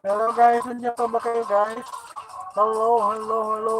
Hello guys, nandiyan pa ba kayo guys? Hello, hello, hello.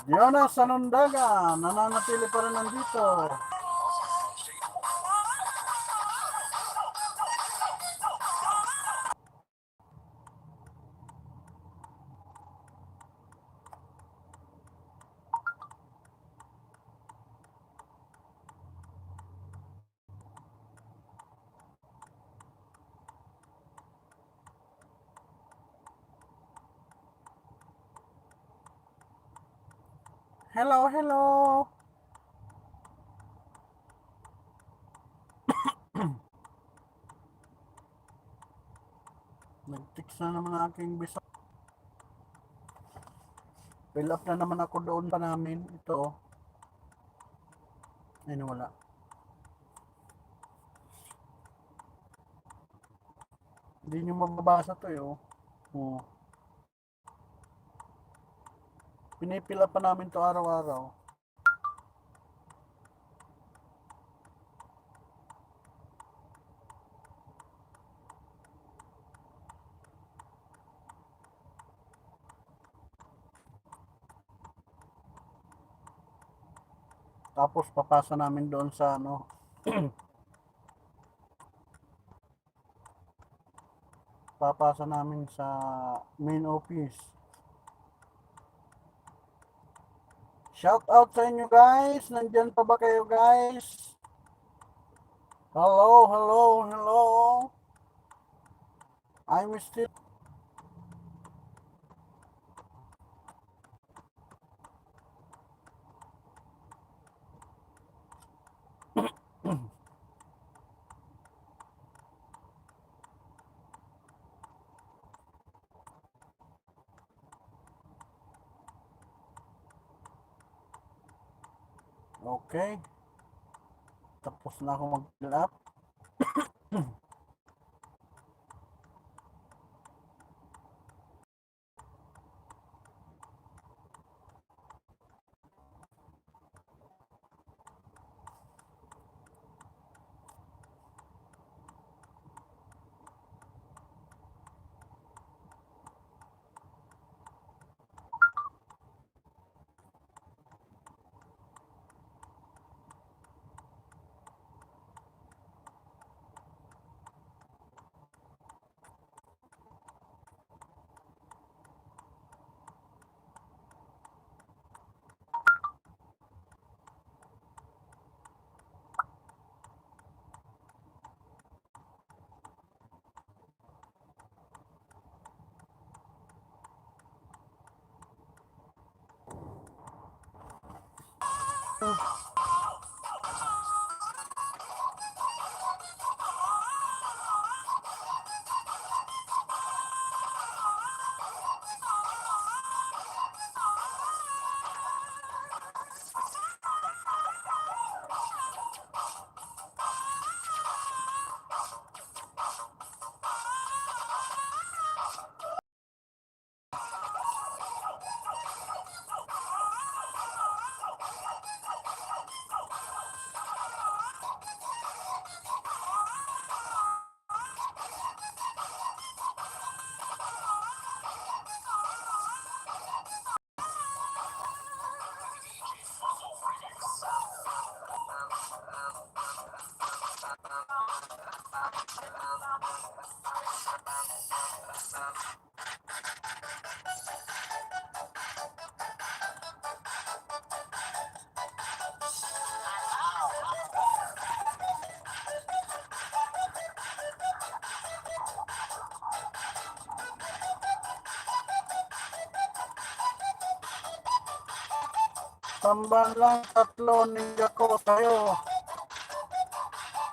Jonas Sanondaga, nananatili pa rin nandito. Hello, hello. Nag-text na naman aking bisa. Fill up na naman ako doon pa namin. Ito. Ay, wala. Hindi nyo mababasa to eh. Oh. Pinipila pa namin to araw-araw. Tapos papasa namin doon sa papasa namin sa main office. Shout out sa inyo guys. Nandyan pa ba kayo guys? Hello, hello, hello. I'm still okay. Tapos na ako mag-fill up. Tambal lang tatlo ninja ko sa'yo.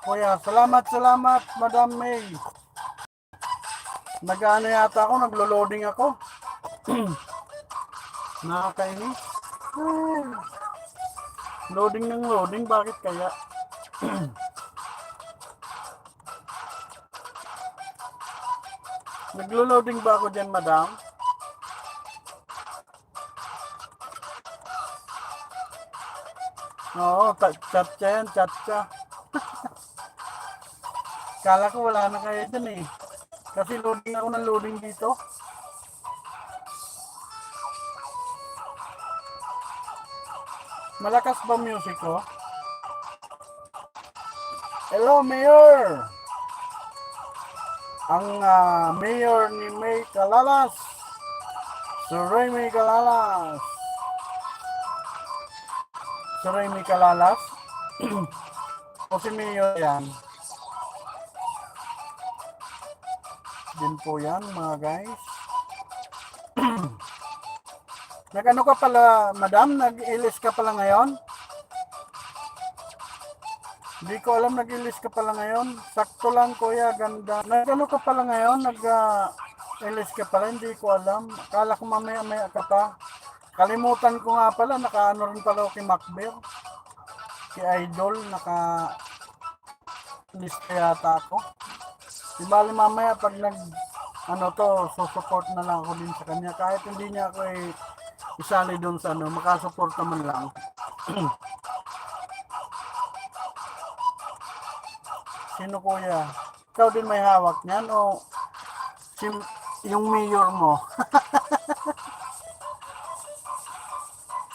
Kuya, salamat, Madam May. Nag-ano yata ako, naglo-loading ako. Nakakainis. Loading ng loading, bakit kaya? Naglo-loading ba ako dyan, Madam? Oo, chat yan, chat ka. Kala ko wala na kayo dyan eh. Kasi loading ako ng loading dito. Malakas ba music ko? Hello, Mayor! Ang Mayor ni May Calalas. Sir Remy Calalas. Sir Remy Calalas? O si Mayor yan? Din po yan, mga guys. Nag-ano ka pala, Madam? Nag-ilis ka pala ngayon? Hindi ko alam, nag-ilis ka pala ngayon. Sakto lang, kuya, ganda. Nag-ano ka pala ngayon? Nag-ilis ka pala, hindi ko alam. Akala ko mamaya-maya ka pa. Kalimutan ko nga pala, naka-ano rin pala kay Macbear. Si Idol, naka-list yata ako. Di bali mamaya pag susupport na lang ako din sa kanya. Kahit hindi niya ako isali doon sa makasupport naman lang. Sino kuya? Ikaw din may hawak niyan o yung mayor mo?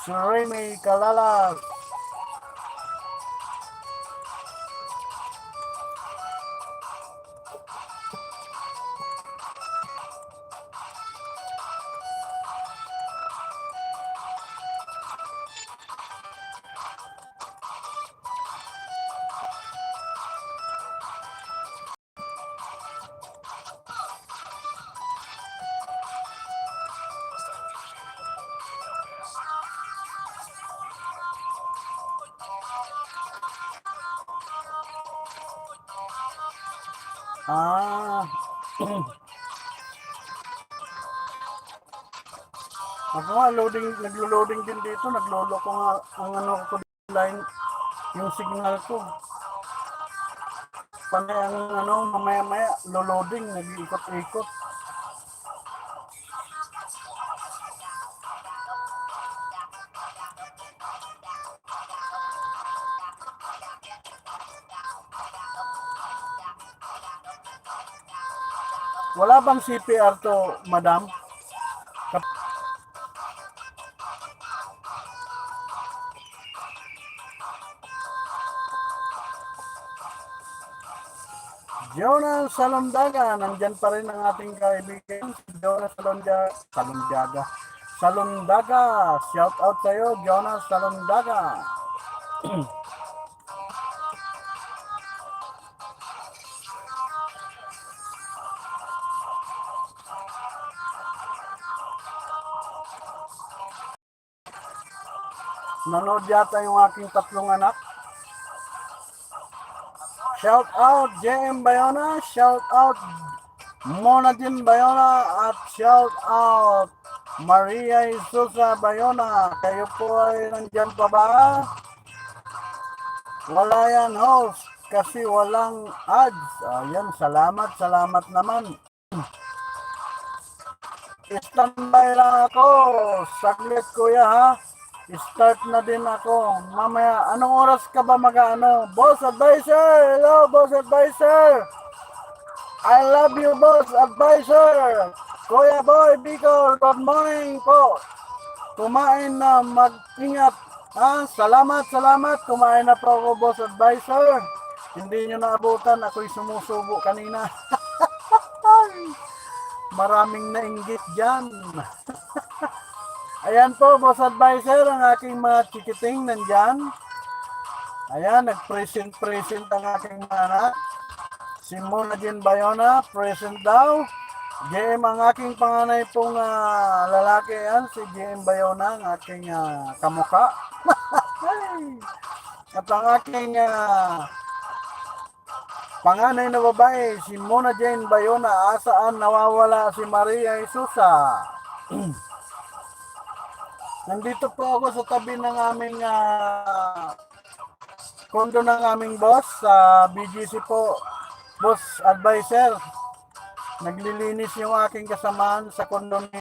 Si Remy Calalas. Ako nga, naglo-loading din dito. Naglolo ko nga ang ko line, yung signal ko. Panay ang mamaya-maya, lo-loading, nag-iikot-ikot. Wala bang CPR to, Madam? Jonas Salondaga, nandyan pa rin ang ating kaibigan, Jonas Salondaga. Shout out sa'yo, Jonas Salondaga. Nanood yata yung aking tatlong anak. Shout out JM Bayona, shout out Monadin Bayona, at shout out Maria Isusa Bayona. Kayo po ay nandyan pa ba? Wala yan, host, kasi walang ads. Ayan, salamat naman. Standby lang ako. Saglit kuya ha. Start na din ako. Mamaya, anong oras ka ba mag-ano? Boss Advisor! Hello, Boss Advisor! I love you, Boss Advisor! Kuya Boy Bicol, good morning po! Kumain na, mag-ingat. Salamat. Kumain na po ako, Boss Advisor. Hindi nyo naabutan, ako'y sumusubo kanina. Maraming nainggit dyan. Ayan po, Boss Advisor, ang aking mga chikiting nandyan. Ayan, nag-present ang aking mga anak. Si Mona Jean Bayona, present daw. JM, ang aking panganay pong lalaki yan, si JM Bayona, ang aking kamuka. At ang aking panganay na babae, si Mona Jane Bayona, asaan nawawala si Maria Isusa. Nandito po ako sa tabi ng aming kondo ng aming boss sa BGC po, Boss Advisor. Naglilinis yung aking kasamaan sa kondo ni.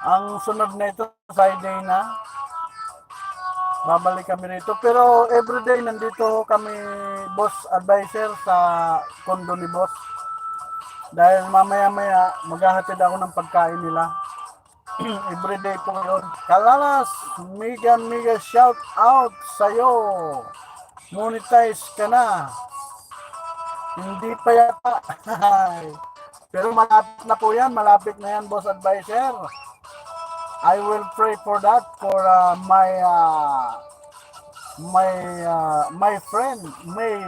Ang sunod na ito, Friday na. Babalik kami rito. Pero everyday nandito kami, Boss Advisor, sa kondo ni Boss. Dahil mamaya-maya maghahatid ako ng pagkain nila. Everyday po yun. Kalalas, mega shout out sa'yo. Monetize ka na. Hindi pa yata. Pero malapit na po yan. Malapit na yan, Boss Advisor. I will pray for that for my friend May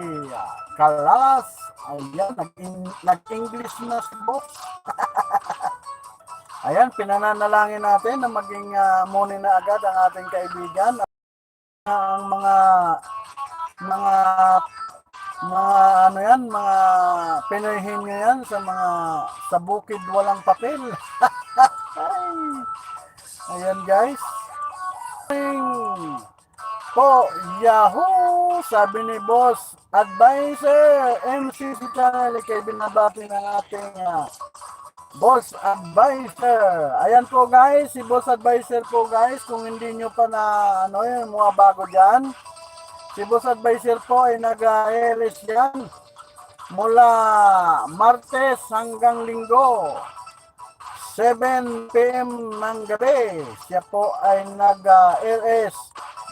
Kalalas. Ayan, nag-English na si Boss. Ayan, pinananalangin natin na maging muni na agad ang ating kaibigan. Ang mga Pinoyhin nyo yan sa bukid walang papel. Ayan guys. Po, Yahoo! Sabi ni Boss Advisor, MCC Channel, kay binabati ng ating Boss Advisor. Ayan po guys, si Boss Advisor po guys, kung hindi nyo pa na yung mga bago dyan, si Boss Advisor po ay nag-LS yan mula Martes hanggang Linggo 7 PM ng gabi. Siya po ay nag-LS.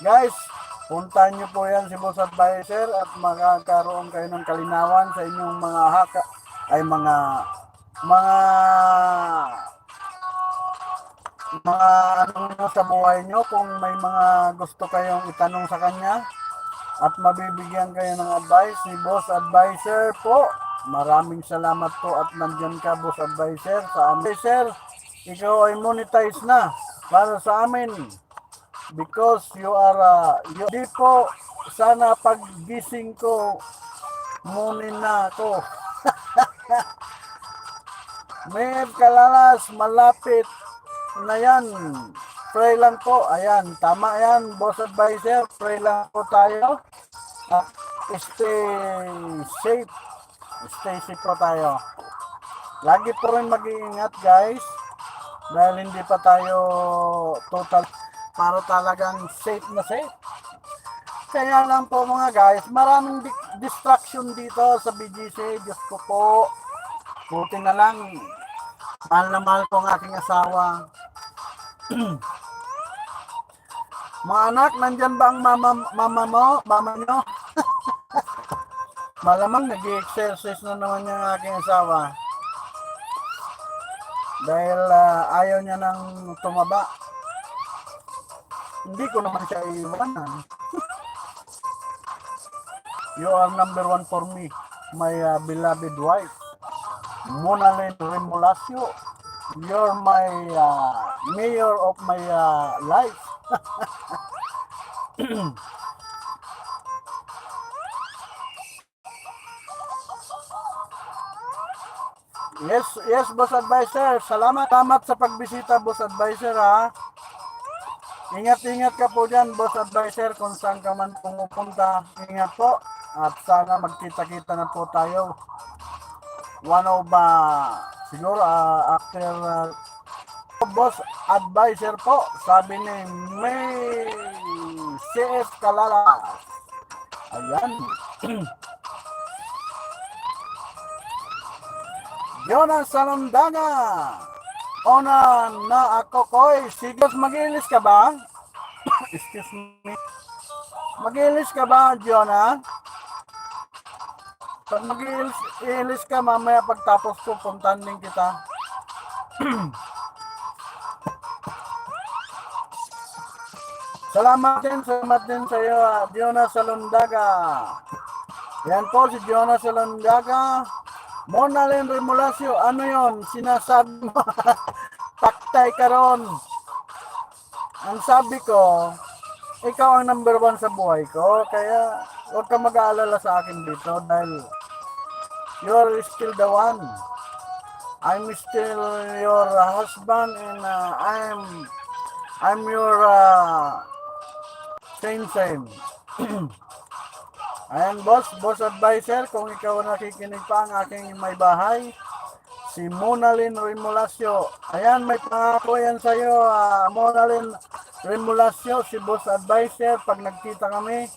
Guys, puntahan nyo po yan si Boss Advisor at magkakaroon kayo ng kalinawan sa inyong mga ano sa buhay nyo. Kung may mga gusto kayong itanong sa kanya at mabibigyan kayo ng advice ni Boss Advisor po. Maraming salamat po at nandyan ka, Boss Advisor, sa amin. Sir, ikaw ay monetize na para sa amin because you are di po sana paggising ko muni na ako. May Kalalas, malapit na yan. Pray lang po. Ayan, tama yan, Boss Advisor. Pray lang po tayo. At stay safe. Stay safe po tayo. Lagi po rin mag-iingat guys. Dahil hindi pa tayo total para talagang safe na safe. Kaya lang po mga guys, maraming distraction dito sa BGC. Diyos ko po. Buti na lang, mahal na mahal ko ang aking asawa. Mga anak, nandyan ba ang mama nyo? Malamang nag-exercise na naman yung aking asawa. Dahil ayaw niya nang tumaba. Hindi ko naman siya iiwanan. You are number one for me, my beloved wife. Monalyn Remolacio, you're my mayor of my life. Yes, Boss Advisor. Salamat sa pagbisita, Boss Advisor, ha. Ingat-ingat ka po dyan, Boss Advisor, kung saan ka man pumupunta. Ingat po. At sana magkita-kita na po tayo. One of, siguro, after, Boss Advisor po, sabi ni May CF Kalala. Ayan. Jonas Salamdaga. Ona na ako koy. Sigos, mag-ilis ka ba? Excuse me. Mag-ilis ka ba, Jonah? Pag mag-ilis ka, mamaya pagtapos ko, puntahan din kita. Salamat din sa iyo, Jonas Salamdaga. Yan po si Jonas Salamdaga. Monalyn Remulasio, ano yon? Sinasabi mo? Taktay ka ron. Ang sabi ko, ikaw ang number 1 sa buhay ko, kaya huwag ka mag-aalala sa akin dito dahil you're still the one. I'm still your husband and I'm your same. Ayan, Boss Advisor, kung ikaw nakikinig pa ang aking may bahay, si Monalyn Remulasio. Ayan, may pangako yan sa iyo, Monalyn Remulasio, si Boss Advisor. Pag nagkita kami,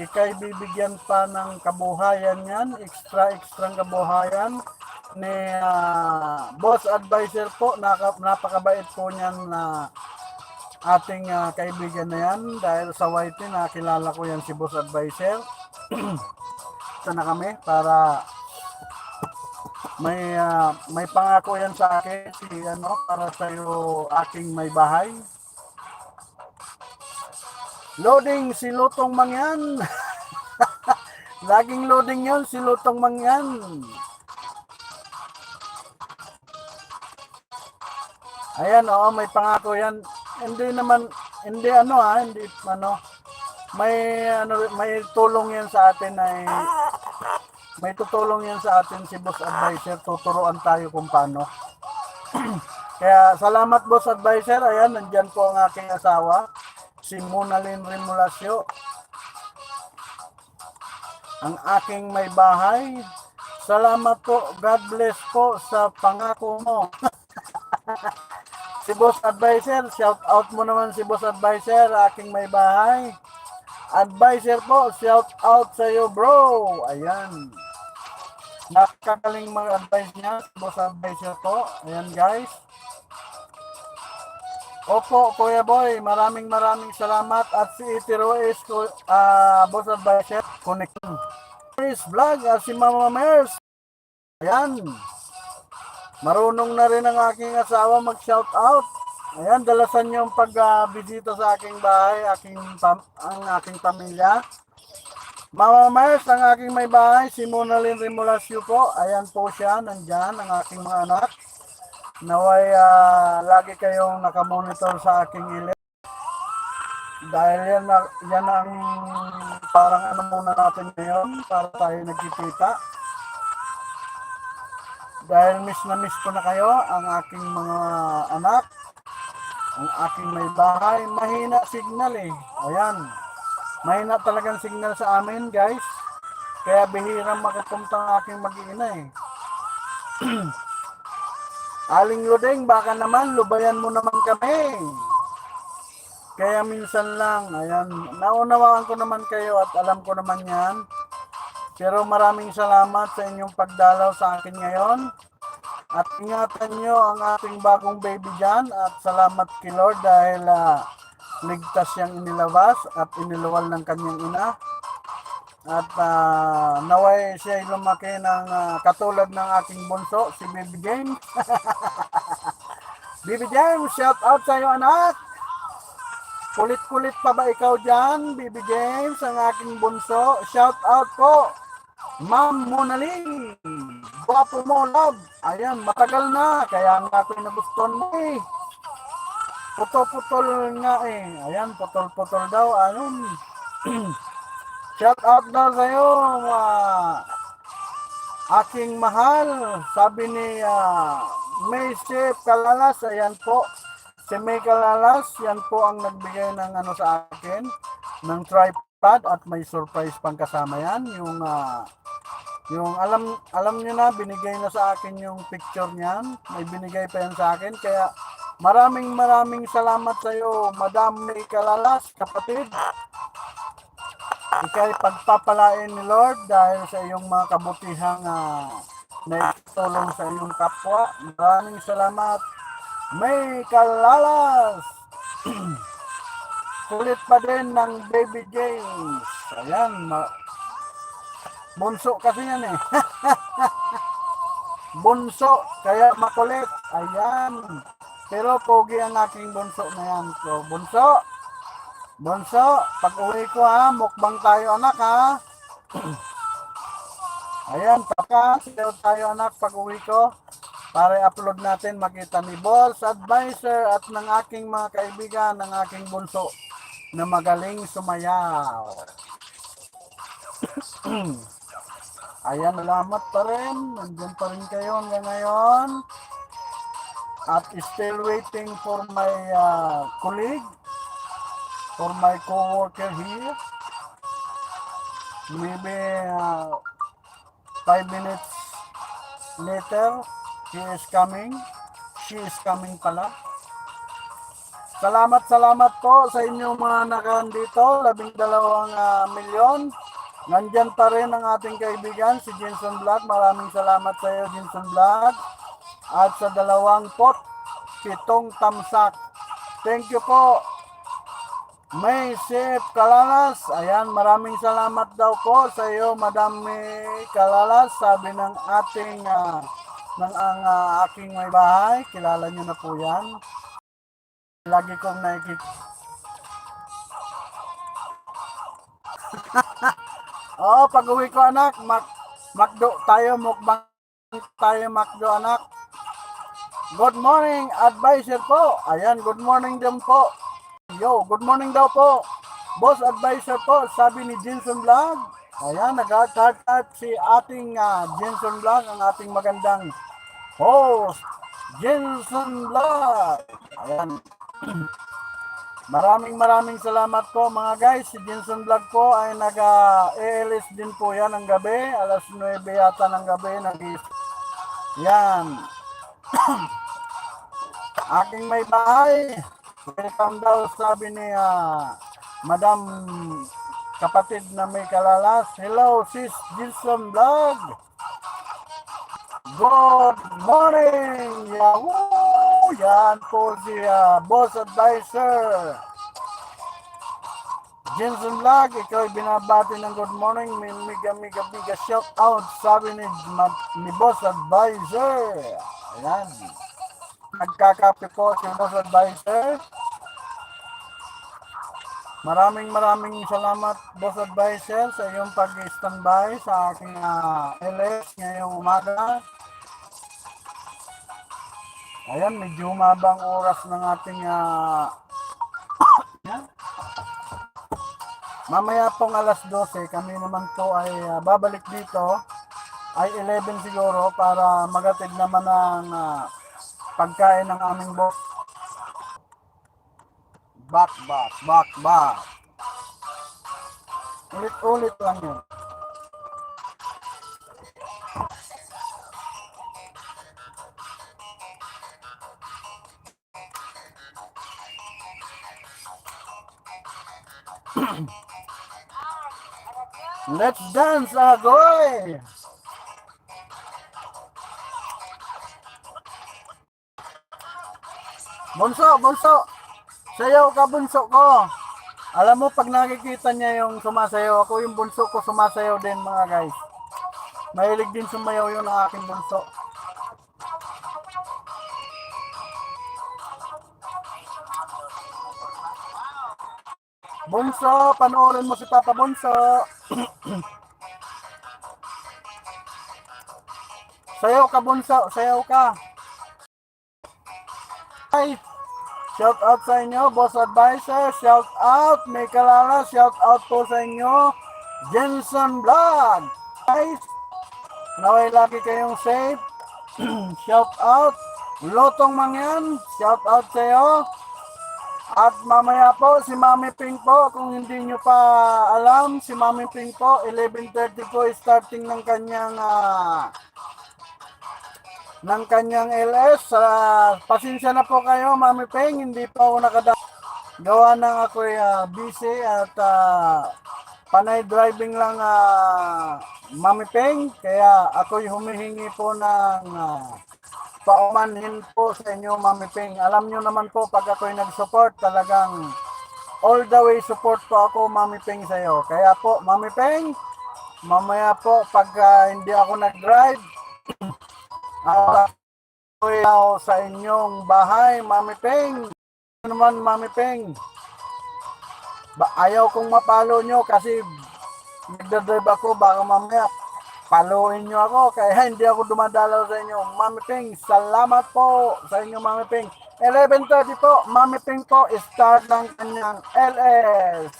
ikay bibigyan pa ng kabuhayan yan, extra kabuhayan ni Boss Advisor po. Napakabait po niyan na ating kaibigan na yan, dahil sa YT nakilala ko yan si Boss Advisor. Sana kami para may pangako yan sa akin para sa iyo, aking may bahay. Loading si Lutong Mangyan. Laging loading yun si Lutong Mangyan. Ayan, may pangako yan. May tulong yan sa atin may tutulong yan sa atin si Boss Advisor. Tuturuan tayo kung paano. Kaya salamat, Boss Advisor. Ayan, nandyan po ang aking asawa, si Monalyn Remulasio, ang aking may bahay. Salamat po. God bless po sa pangako mo. Si Boss Advisor, shout out mo naman si Boss Advisor, aking may bahay. Advisor po, shout out sa iyo, bro. Ayan. Nakakaling mag-advise niya, Boss Advisor po. Ayan, guys. Opo, Kuya Boy, maraming salamat. At si Itiro is Boss Advisor, connect. Is vlog, si Mama Mers. Ayan. Marunong na rin ang aking asawa mag-shout out. Ayan, dalasan niyo ang pag-bisita sa aking bahay, ang aking pamilya. Mama Mars, ang aking may bahay, si Monalyn Remulasio po. Ayan po siya, nandyan, ang aking mga anak. Naway lagi kayong nakamonitor sa aking ilip. Dahil yan ang parang muna natin ngayon para tayo nagkikita. Dahil miss na miss ko na kayo, ang aking mga anak. Ang aking may bahay, mahina signal eh. Ayan. Mahina talagang signal sa amin, guys. Kaya bihirang makapunta ang aking mag-iina eh. Aling Ludeng, baka naman, lubayan mo naman kami. Kaya minsan lang, ayan, naunawaan ko naman kayo at alam ko naman yan. Pero maraming salamat sa inyong pagdalaw sa akin ngayon. At ingatan nyo ang ating bagong baby dyan. At salamat kay Lord dahil ligtas siyang inilabas at iniluwal ng kanyang ina. At naway siya lumaki ng katulad ng aking bunso, si Baby James. Baby James, shout out sa iyo, anak. Kulit-kulit pa ba ikaw dyan, Baby James, ang aking bunso? Shout out po, Ma'am Monalyn. Guwapo mo, love. Ayan, matagal na. Kaya nga ako nagustuhan mo eh. Putol-putol nga eh. Ayan, putol-putol daw. Ayun. Shout out daw sa'yo, aking mahal. Sabi ni May Chef Kalalas. Ayan po. Si May Kalalas, yan po ang nagbigay ng ano sa akin, ng tripod at may surprise pang kasama yan. Yung alam niyo na, binigay na sa akin yung picture niyan. May binigay pa yan sa akin. Kaya maraming salamat sa iyo, Madam May Kalalas, kapatid. Ika'y pagpapalain ni Lord dahil sa iyong mga kabutihang na itulong sa iyong kapwa. Maraming salamat, May Kalalas. Kulit pa din ng Baby James. Ayan, bunso kasi yan eh. Bunso, kaya makulit. Ayan. Pero pogi ang aking bunso na yan. So, bunso, pag uwi ko ha, mukbang tayo anak ha. Ayan, siyaw tayo anak pag uwi ko. Para i-upload natin, makita ni Boss Advisor at ng aking mga kaibigan, ng aking bunso na magaling sumayaw. Ayan, salamat pa rin. Nandiyan pa rin kayo hanggang ngayon. At still waiting for my colleague, for my co-worker here. Maybe 5 minutes later, he is coming. She is coming pala. Salamat po sa inyong mga nakandito, 12 milyon. Nandyan pa rin ang ating kaibigan, si Jenson Vlog. Maraming salamat sa iyo, Jenson Vlog. At sa 27 tamsak. Thank you po, May Chef Kalalas. Ayan, maraming salamat daw po sa iyo, Madam May Kalalas. Sabi ng ating, aking may bahay. Kilala niyo na po yan. Lagi kong nakikita. Oo, pag uwi ko anak, Macdo tayo, mukbang tayo Macdo anak. Good morning, advisor po. Ayan, good morning din po. Yo, good morning daw po. Boss advisor po, sabi ni Jenson Vlog. Ayan, nag-chat si ating Jenson Vlog, ang ating magandang host, Jenson Vlog. Ayan. Maraming salamat po mga guys. Si Jenson Vlog po ay nag-ALS din po yan ng gabi. Alas 9 yata ng gabi. Yan. Aking may bahay. Welcome daw, sabi ni Madam kapatid na May Kalalas. Hello sis Jenson Vlog. Good morning. Yahoo! Yan po si Boss Advisor Jenson Vlog. Ikaw ay binabati ng good morning. May mega shout out, sabi ni Boss Advisor. Ayan. Nagkakape po si Boss Advisor. Maraming salamat, Boss Advisor, sa iyong pag-standby sa aking LS ngayong umaga. Ayan, medyo humabang oras ng ating mamaya pong alas 12, kami naman po ay babalik dito. Ay 11 siguro para magatid naman ng pagkain ng aming boss. Back. Ulit lang yun. Let's dance, agoy! Bunso! Sayaw ka, bunso ko! Alam mo, pag nakikita niya yung sumasayaw, ako yung bunso ko sumasayaw din mga guys. Mahilig din sumayaw yun ang aking bunso. Bunso, panoorin mo si Papa Bunso. Sayaw ka, bunso. Sayaw ka. Ay, Shout out sa inyo, Boss Advisor. Shout out, May Kalala. Shout out po sa inyo, Jensen Vlog. Guys, naway lagi kayong safe. Shout out, Lotong Mangyan. Shout out sa iyo. At mamaya po, si Mami Ping po, kung hindi nyo pa alam, si Mami Ping po, 11:30 po starting ng kanyang LS. Pasensya na po kayo, Mami Ping, hindi pa ako gawa ng ako'y busy at panay driving lang, Mami Ping, kaya ako'y humihingi po ng paumanhin po sa inyo, Mami Ping. Alam nyo naman po, pag ako'y nag-support, talagang all the way support po ako, Mami Ping, sa iyo. Kaya po, Mami Ping, mamaya po, pag hindi ako nag-drive, ako'y sa inyong bahay, Mami Ping. Ano naman, Mami Ping? Ayaw kong mapalo nyo kasi nagdadrive ako, baka mamaya paluin nyo ako, kaya hindi ako dumadalaw sa inyo. Mami Ping, salamat po sa inyo, Mami Ping. 11:30 po, Mami Ping po, start ng kanyang LS.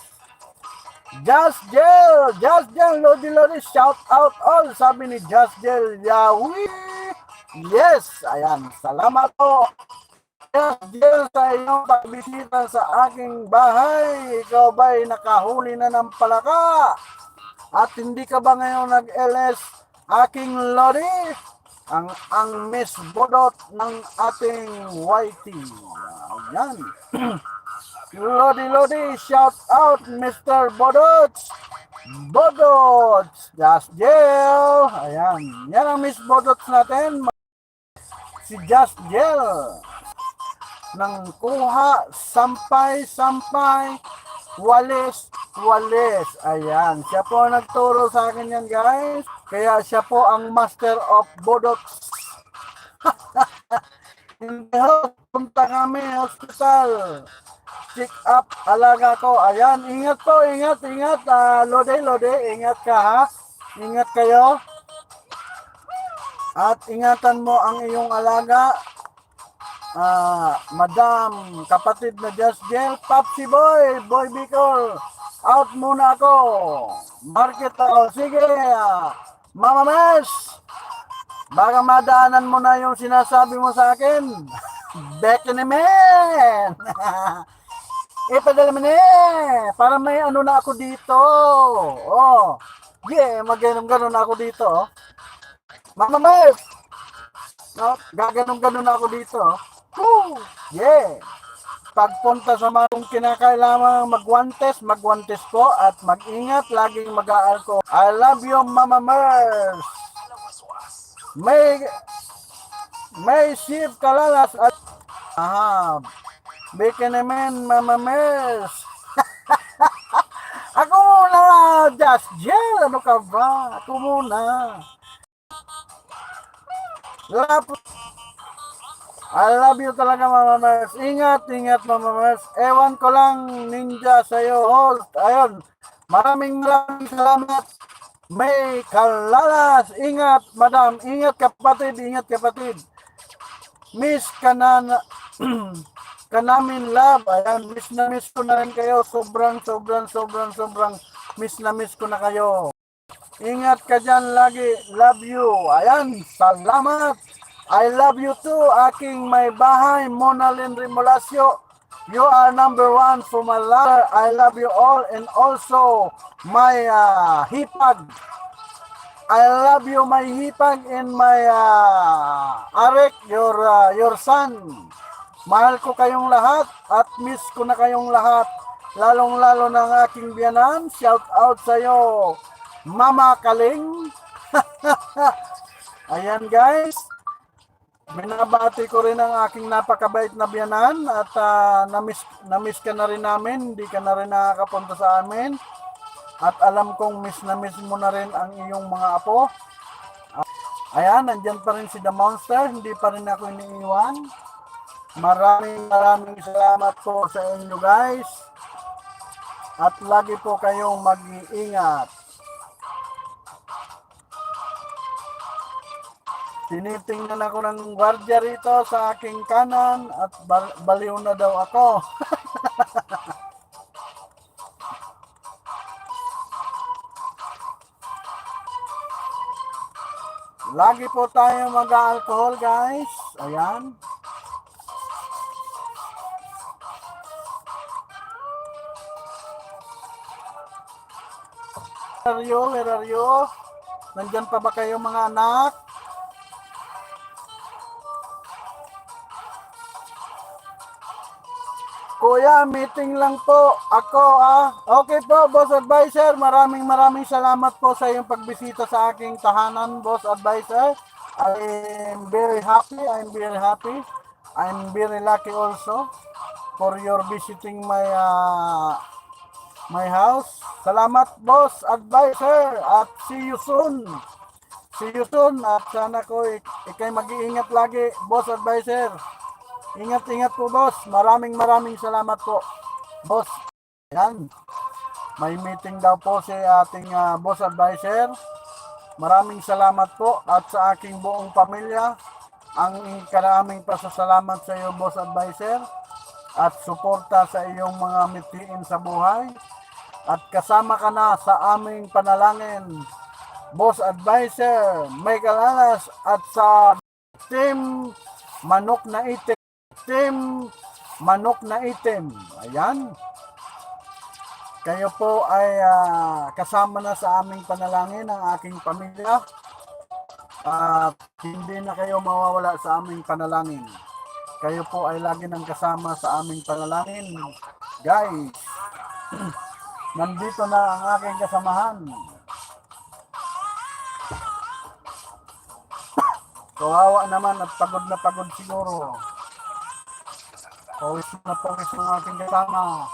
Just Jel, Lodi, shout out all, sabi ni Just Jel, Yawi. Yes, ayan, salamat po. Just Jel, sa inyong pagbisita sa aking bahay. Ikaw ba'y nakahuli na ng palaka? At hindi ka ba ngayon nag-LS, aking Lodi? Ang Miss Bodot ng ating YT. Ayan. Lodi, shout out Mr. Bodot. Just Jel. Ayan. Yan ang Miss Bodot natin. Si Just Jel. Nang kuha, sampay, walis. Ayan. Siya po ang nagturo sa akin yan, guys. Kaya siya po ang master of bodots. Hindi ho, punta kami hospital. Check up, alaga ko. Ayan, ingat po, ingat. Lode, ingat ka ha. Ingat kayo. At ingatan mo ang iyong alaga. Madam, kapatid na Just Jel, Papsi Boy Bicol. Out muna ako. Market ako. Sige, Mama Mes. Baka madaanan mo na yung sinasabi mo sa akin. Becky naman. Ipadala mo na. Para may ano na ako dito. Oh. Yeah, maganon-ganon na ako dito. Mama Mes. No, gaganon-ganon na ako dito. Woo! Yeah. Pagpunta sa mga kinakailangan magwantes po at mag-ingat, laging mag-aalko. I love you, Mama Mers. May shift kalalas at Becky naman, Mama Mers. Ako muna, Just Jel. Ano ka ba? Ako muna. I love you talaga, Mama Mers. Ingat, Mama Mers. Ewan ko lang, ninja, sa'yo, host. Ayun, maraming salamat. May Kalalas. Ingat, madam. Ingat, kapatid. Miss ka na kanamin, love. Ayan, miss na miss ko na rin kayo. Sobrang miss na miss ko na kayo. Ingat ka dyan lagi. Love you. Ayan, salamat. I love you too, aking may bahay, Monalyn Remolacio. You are number one for my life. I love you all, and also my hipag. I love you, my hipag, and my Arek, your son. Mahal ko kayong lahat at miss ko na kayong lahat. Lalong-lalo ng aking biyanan. Shout out sa'yo, Mama Kaling. Ayan, guys. Binabati ko rin ang aking napakabait na biyanan at na-miss ka na rin namin, hindi ka na rin nakakapunta sa amin. At alam kong miss na miss mo na rin ang iyong mga apo. Ayan, nandyan pa rin si The Monster, hindi pa rin ako iniiwan. Maraming salamat po sa inyo, guys. At lagi po kayong mag-iingat. Tinitingnan ako ng gwardiya rito sa aking kanan at baliw na daw ako. Lagi po tayo mag-alcohol guys. Ayan. Where are you? Where are you? Nandyan pa ba kayo mga anak? Kuya, meeting lang po. Ako Okay po, Boss Advisor. Maraming salamat po sa iyong pagbisita sa aking tahanan, Boss Advisor. I'm very happy. I'm very lucky also for your visiting my house. Salamat, Boss Advisor. At see you soon. At sana ko ikay mag-iingat lagi, Boss Advisor. Ingat po, boss. Maraming salamat po, boss. Ayan. May meeting daw po si ating boss advisor. Maraming salamat po at sa aking buong pamilya. Ang karaming pasasalamat sa iyo, boss advisor. At suporta sa iyong mga mitiin sa buhay. At kasama ka na sa aming panalangin, boss advisor, Michael Alas, at sa team Manok na Itim. Ayan. Kayo po ay kasama na sa aming panalangin ng aking pamilya. At hindi na kayo mawawala sa aming panalangin. Kayo po ay lagi nang kasama sa aming panalangin. Guys, nandito na ang aking kasamahan. Kawawa naman at pagod na pagod siguro. Pawis na pawis ang aking kasama.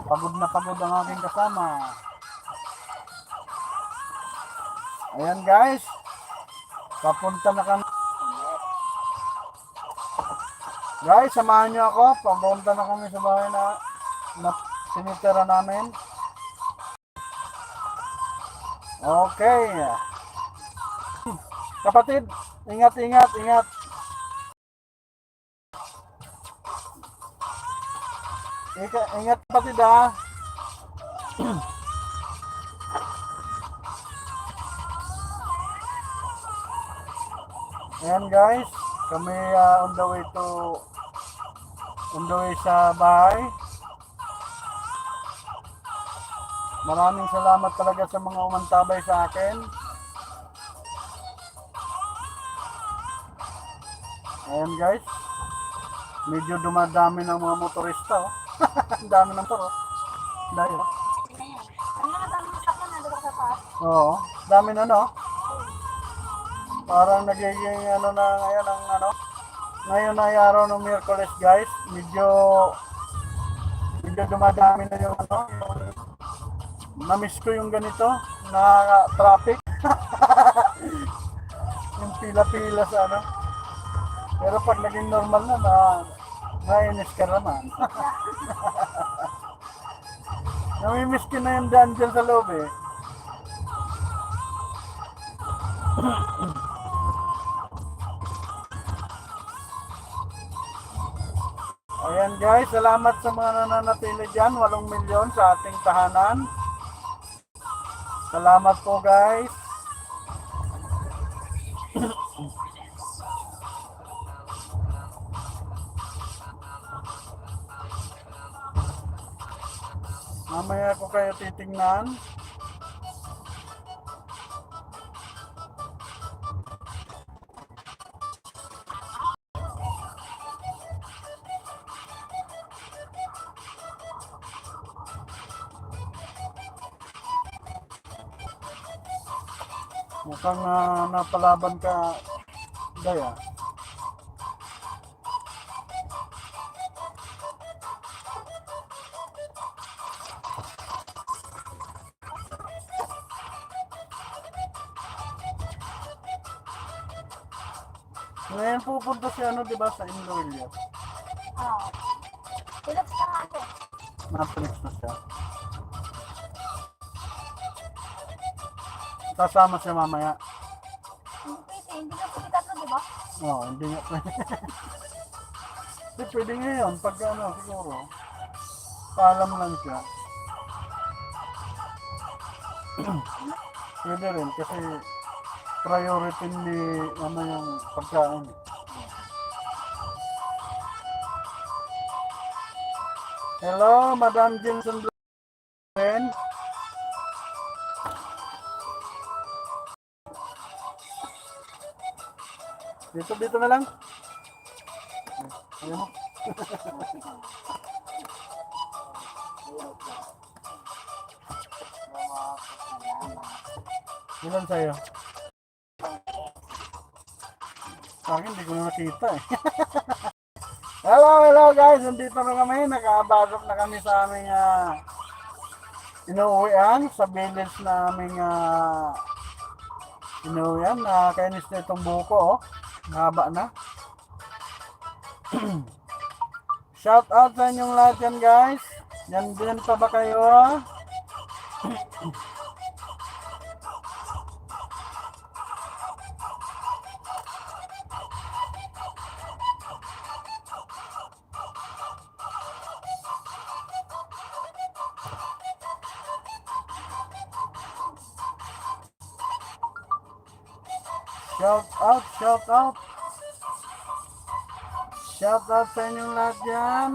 Pagod na pagod ang aking kasama. Ayan guys. Papunta na kami. Guys, samahan nyo ako. Papunta na kami sa bahay na sinitira namin. Okay. Kapatid, ingat. Ingat kapatid ha. Ayan guys, kami on the way sa bahay. Maraming salamat talaga sa mga umantabay sa akin. Ayan guys, medyo dumadami ng mga motorista oh. Ang dami ng toro. Dahil. Oo, dami na no. Parang nagiging ano na ngayon ang ano. Ngayon ay araw ng Miyerkules guys. Medyo dumadami na yung ano. Na-miss ko yung ganito na traffic. Yung pila-pila sa ano. Pero pag naging normal na nainis ka naman. Namimiss ko na yung daan dyan sa loob eh. Ayan guys, salamat sa mga nananatili dyan. 8 milyon sa ating tahanan. Salamat po guys. Mamaya ko kayo titingnan. Mukhang napalaban ka, Daya. Ngayon pupunta si ano, di ba, sa Inloilya? Oo. Pilots ka nga ito. Napilis na siya. Kasama siya mamaya. Hindi ka pwede tatlo, di ba? Oo, hindi nga pwede. Hindi pwede ngayon, pag ano, siguro, paalam lang siya. Pwede rin, kasi priority ni, ano yung pagkain. Hello, Madam Jensen Blen. Dito na lang. Ayun mo. Ilan sa'yo? Sa akin, hindi ko na nakita eh. Hello guys, nandito na kami. Nakabasok na kami sa aming inuwian. Sa village na aming inuwian. Kainis na itong buko, oh. Haba na. Shout out sa inyong lahat yan guys. Yan din pa ba kayo? Shout out, shout out. Shout out sa inyong lahat yan.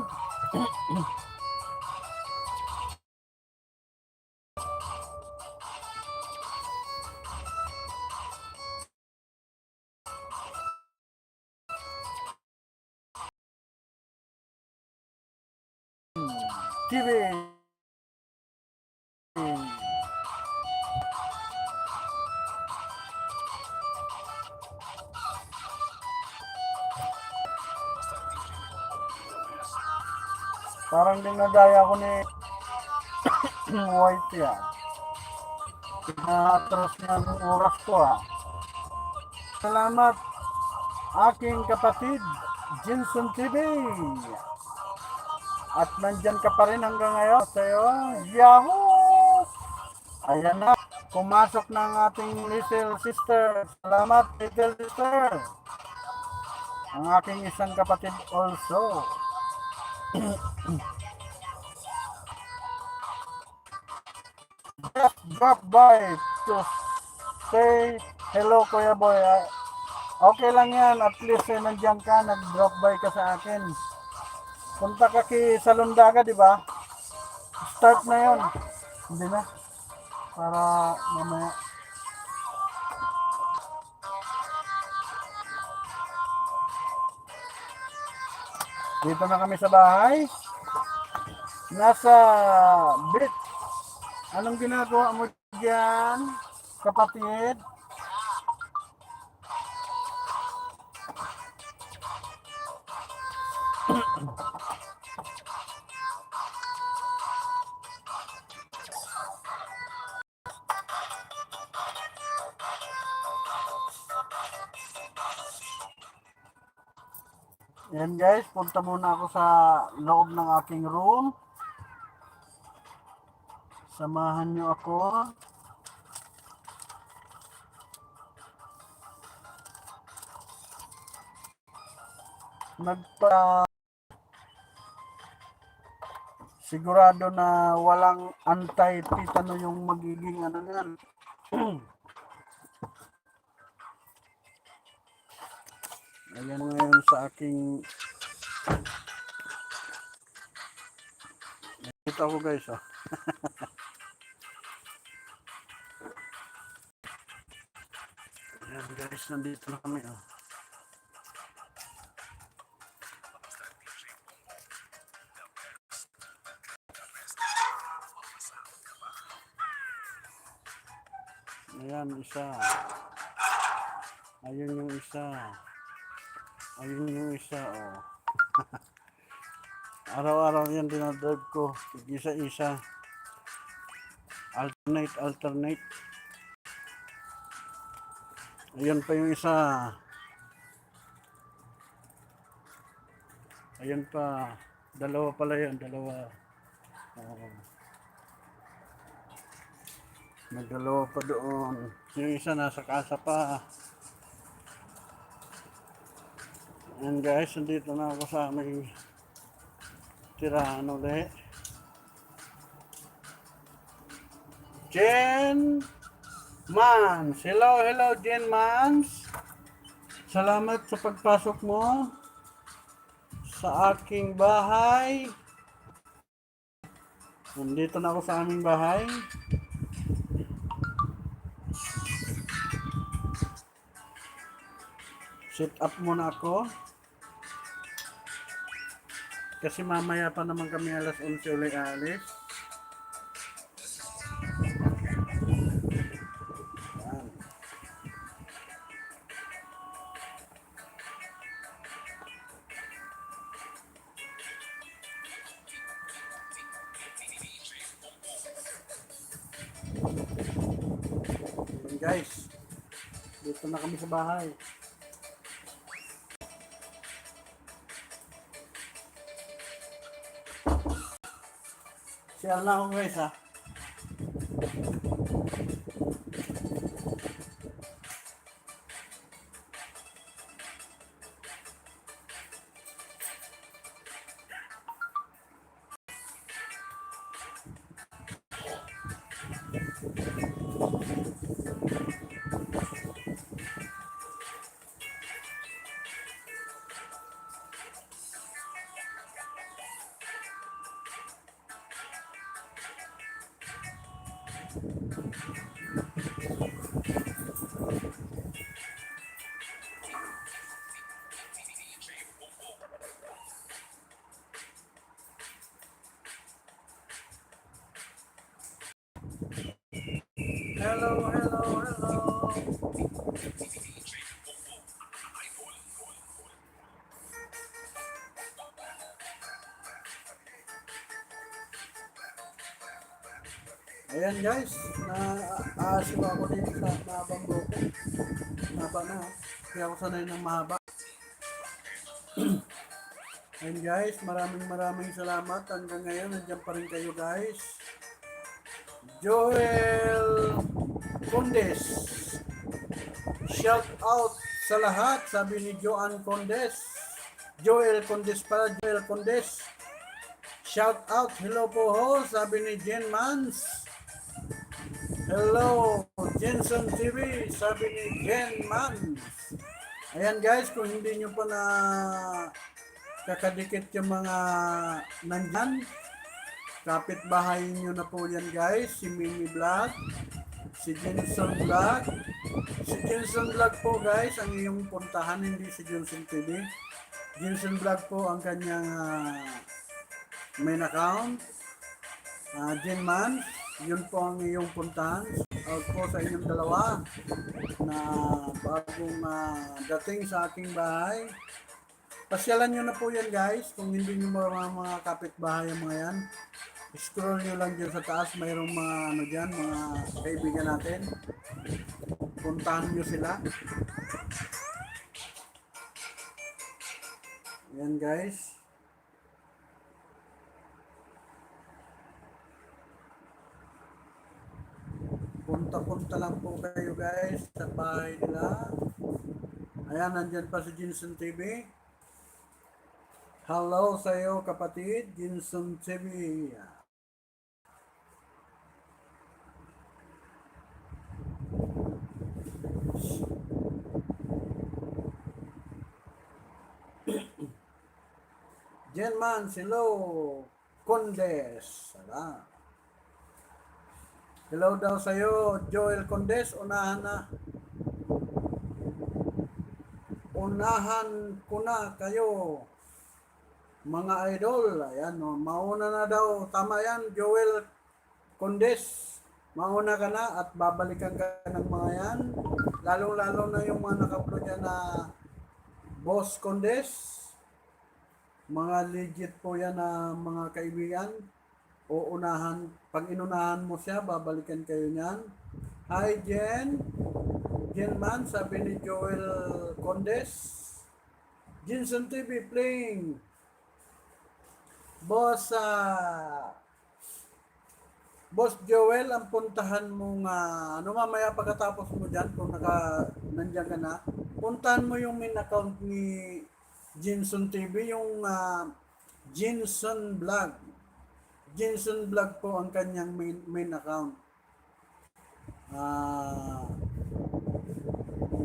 TV. Parang dinadaya ko ni White yan. Pinatros niya ng oras ko Salamat aking kapatid, Jinson TV. At nandyan ka pa rin hanggang ngayon sa'yo. Yahoo! Ayan na, pumasok na ang ating little sister. Salamat little sister. Ang aking isang kapatid also. Just drop by to say hello Kuya Boy. Okay lang yan, at least nandiyan ka, nag-drop by ka sa akin. Punta ka kay Salondaga, di ba? Start na yon. Hindi na. Para mamaya. Dito na kami sa bahay. Nasa beach. Anong ginagawa mo dyan, kapatid? Yan guys, punta muna ako sa loob ng aking room. Samahan nyo ako. Sigurado na walang anti-tetano yung magiging ano yan. Ayan ngayon sa aking nakita ko guys Ayan guys, nandito na kami Ayan isa. Ayun yung isa. Ayun yung isa Araw-araw yan dinadrive ko. Isa-isa. Alternate. Ayun pa yung isa. Ayun pa. Dalawa pala yan. Dalawa. Nagdalawa pa doon. Yung isa nasa kasa pa. Ayan guys, nandito na ako sa aming tirahan ulit. Jen Mans. Hello, hello Jen Mans. Salamat sa pagpasok mo sa aking bahay. Nandito na ako sa aming bahay. Sit up muna ako. Kasi mamaya pa naman kami alas 11 ulit alis. Yan. Yan guys. Dito na kami sa bahay. Share na ako guys ha. Hello, hello, hello. Ayan guys, na-aasyo ako dito sa mahabang buko. Mahaba na, kaya ako sanay ng mahaba. Ayan guys, maraming salamat. Hanggang ngayon, nandiyan pa rin kayo guys. Joel Condes. Shout out sa lahat, sabi ni Joan Condes. Joel Condes pala, Joel Condes. Shout out, hello po ho, sabi ni Jen Mans. Hello, Jensen TV, sabi ni Jen Mans. Ayan guys, kung hindi nyo pa na kakadikit yung mga nandyan, kapitbahay nyo na po yan guys, si Mimi Vlog, si Jensen Vlog. Si Jensen Vlog po guys, ang iyong puntahan, hindi si Jensen TV. Jensen Vlog po ang kanyang main account. Jen Mans, yun po ang iyong puntahan. Out po sa inyong dalawa na bagong dating sa aking bahay. Pasyalan nyo na po yan guys. Kung hindi nyo mga kapitbahay ang mga yan, scroll nyo lang dyan sa taas. Mayroong mga ano dyan, mga kaibigan natin. Puntahan nyo sila. Yan guys. Punta-punta lang po kayo guys sa bahay nila. Ayan, nandyan pa si Jensen TV. Hello sa iyo kapatid, Jensen TV. Jen Mans, hello. Condes. Salamat. Hello daw sa iyo, Joel Condes. Unahan ko na kayo, mga idol. Ayan, no. Mauna na daw. Tama yan, Joel Condes. Mauna ka na at babalikan ka ng mga yan. Lalong-lalo na yung mga naka-upload yan na Boss Condes. Mga legit po yan na mga kaibigan. O unahan, pag inunahan mo siya, babalikan kayo niyan. Hi Jen. Jen Man, sabi ni Joel Condes. Jensen TV playing. Boss Joel, ang puntahan mo nga, ano mamaya pagkatapos mo dyan, kung nandiyan ka na, puntahan mo yung main account ni Jinson TV, yung Jinson Vlog. Jinson Vlog po ang kanyang main account.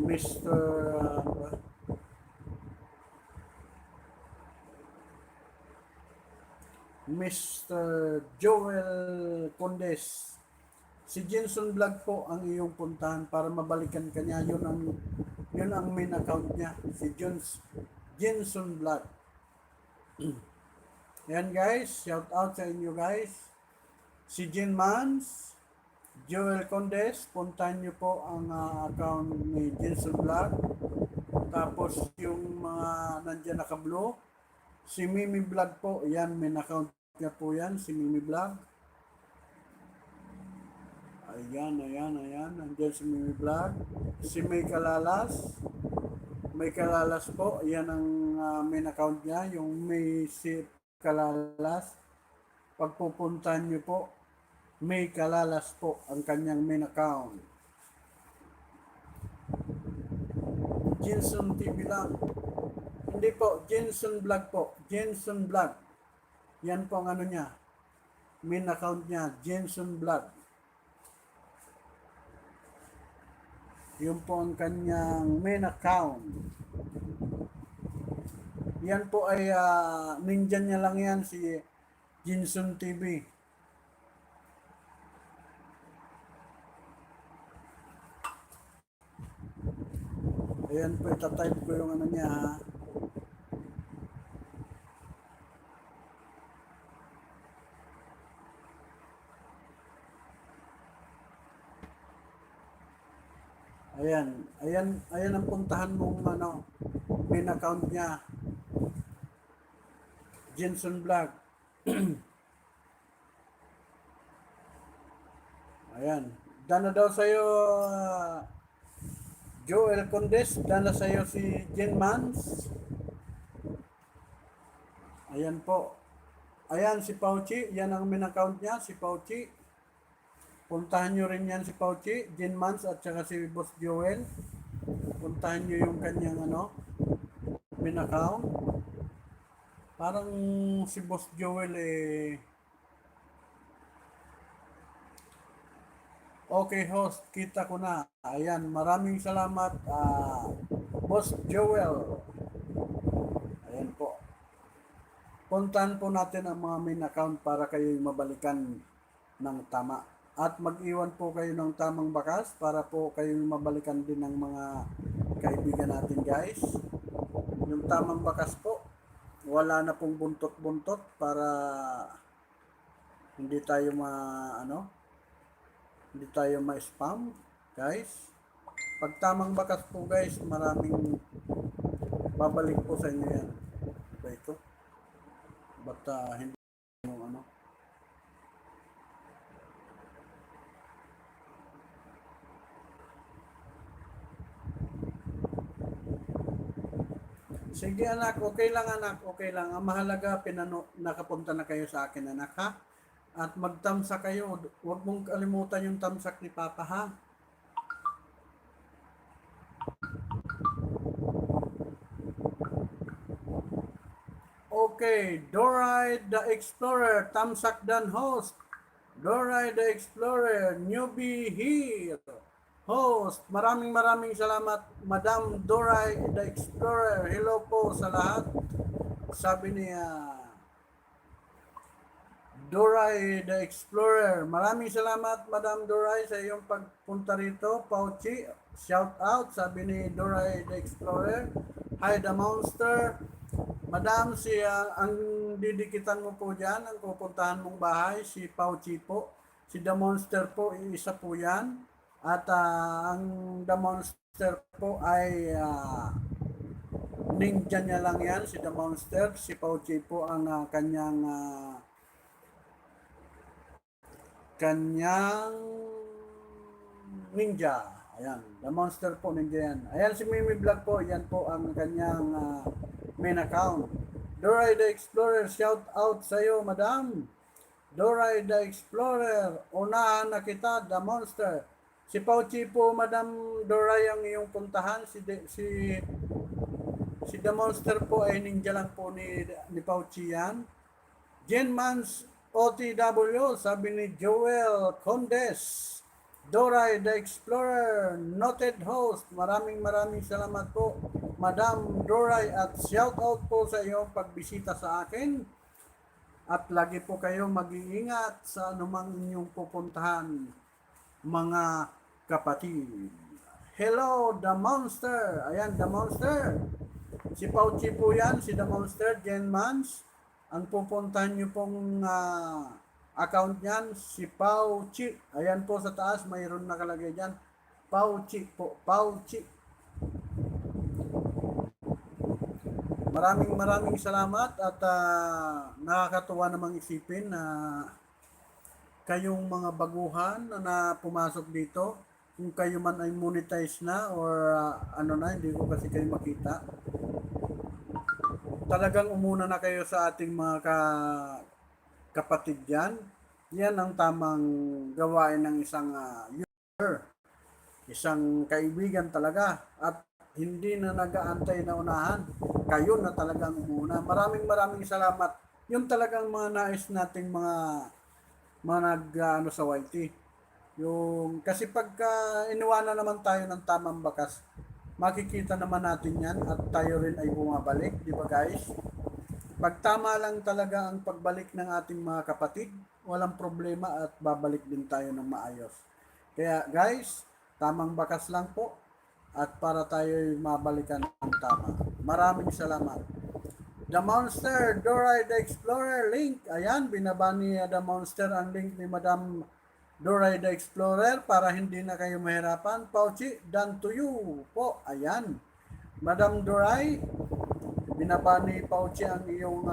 Mr. ano ba? Mr. Joel Condes. Si Jinson Vlog po ang iyong puntahan para mabalikan kanya. Yun ang main account niya. Si Jinson Vlog. Yan guys, shout out sa inyo guys. Si Jin Mans, Joel Condes, puntahan niyo po ang account ni Jinson Vlog. Tapos yung mga nandiyan naka-blue, si Mimi Vlog po, yan, main account niya po yan, si Mimi Vlog. Ayan, nandiyan si Mimi Vlog. Si May Kalalas po, yan ang main account niya, yung May si Kalalas. Pagpupuntahan niyo po, May Kalalas po ang kanyang main account. Jinson TV lang. Hindi po, Jinson Vlog po. Jinson Vlog. Yan po ang ano niya. Main account niya, Jinson Vlog. Yun po ang kanyang main account. Yan po ay ninja niya lang yan, si Jinson TV. Ayan po, itatype ko yung ano niya ha. Ayan ang puntahan mong main account niya. Jinson Vlog. Ayan. Dana daw sa'yo, Joel Condes. Dana sa'yo si Jin Mans. Ayan po. Ayan si Pauchi. Yan ang main account niya, si Pauchi. Puntahan nyo rin yan si Pauchi, Jin Mans at saka si Boss Joel. Puntahan nyo yung kanyang main account. Parang si Boss Joel okay host, kita ko na. Ayan, maraming salamat Boss Joel. Ayan po. Puntahan po natin ang mga main account para kayo mabalikan ng tama. At mag-iwan po kayo ng tamang bakas para po kayo mabalikan din ng mga kaibigan natin guys. Yung tamang bakas po, wala na pong buntot-buntot para hindi tayo hindi tayo ma-spam guys. Pag tamang bakas po guys, maraming babalik po sa inyo yan. Diba ito? But hindi yung Sige anak, okay lang anak, okay lang. Ang mahalaga, nakapunta na kayo sa akin anak ha. At magtamsa kayo, huwag mong kalimutan yung tamsak ni Papa ha. Okay, Doray the Explorer, tamsak dan host. Doray the Explorer, newbie here. Host, maraming salamat Madam Doray the Explorer. Hello po sa lahat. Sabi niya Doray the Explorer. Maraming salamat Madam Doray sa iyong pagpunta rito. Pauchi, shout out. Sabi ni Doray the Explorer. Hi the Monster. Madam, ang didikitan mo po dyan, ang pupuntahan mong bahay, si Pauchi po. Si The Monster po, isa po yan. At ang The Monster po ay ninja niya lang yan, si The Monster. Si Pauchi po ang kanyang ninja. Ayan, The Monster po, ninja yan. Ayan si Mimi Vlog po, yan po ang kanyang main account. Doray the Explorer, shout out sa iyo, Madam. Doray the Explorer, unahan na kita, The Monster. Si Pauchi po, Madam Doray, ang iyong puntahan. Si The Monster po ay ninja lang po ni Pauchi yan. Genmans OTW, sabi ni Joel Condes. Doray the Explorer, noted host. Maraming salamat po, Madam Doray, at shout out po sa iyong pagbisita sa akin. At lagi po kayo mag-iingat sa anumang inyong pupuntahan, mga kapatid. Hello, The Monster. Ayan, The Monster. Si Pauchi po yan, si The Monster, Genmans. Ang pupuntahan nyo pong account niyan, si Pauchi. Ayan po sa taas, mayroon nakalagay dyan. Pauchi po, Pauchi. Maraming salamat at nakakatuwa namang isipin na kayong mga baguhan na pumasok dito, kung kayo man ay monetize na or ano na, hindi ko kasi kayo makita. Talagang umuna na kayo sa ating mga kapatid yan. Yan ang tamang gawain ng isang user, isang kaibigan talaga, at hindi na nag-aantay na unahan. Kayo na talagang umuna. Maraming salamat. Yung talagang mga nais nating mga nag sa YT. Yung kasi pagka iniwanan naman tayo ng tamang bakas, makikita naman natin yan at tayo rin ay bumabalik, di ba guys? Pag tama lang talaga ang pagbalik ng ating mga kapatid, walang problema at babalik din tayo ng maayos. Kaya guys, tamang bakas lang po at para tayo mabalikan ng tama. Maraming salamat. The Monster, Doray the Explorer, link. Ayan, binaba ni The Monster ang link ni Madam Doray the Explorer para hindi na kayo mahirapan. Pauchi, done to you po. Ayan. Madam Doray, binaba ni Pauchi ang iyong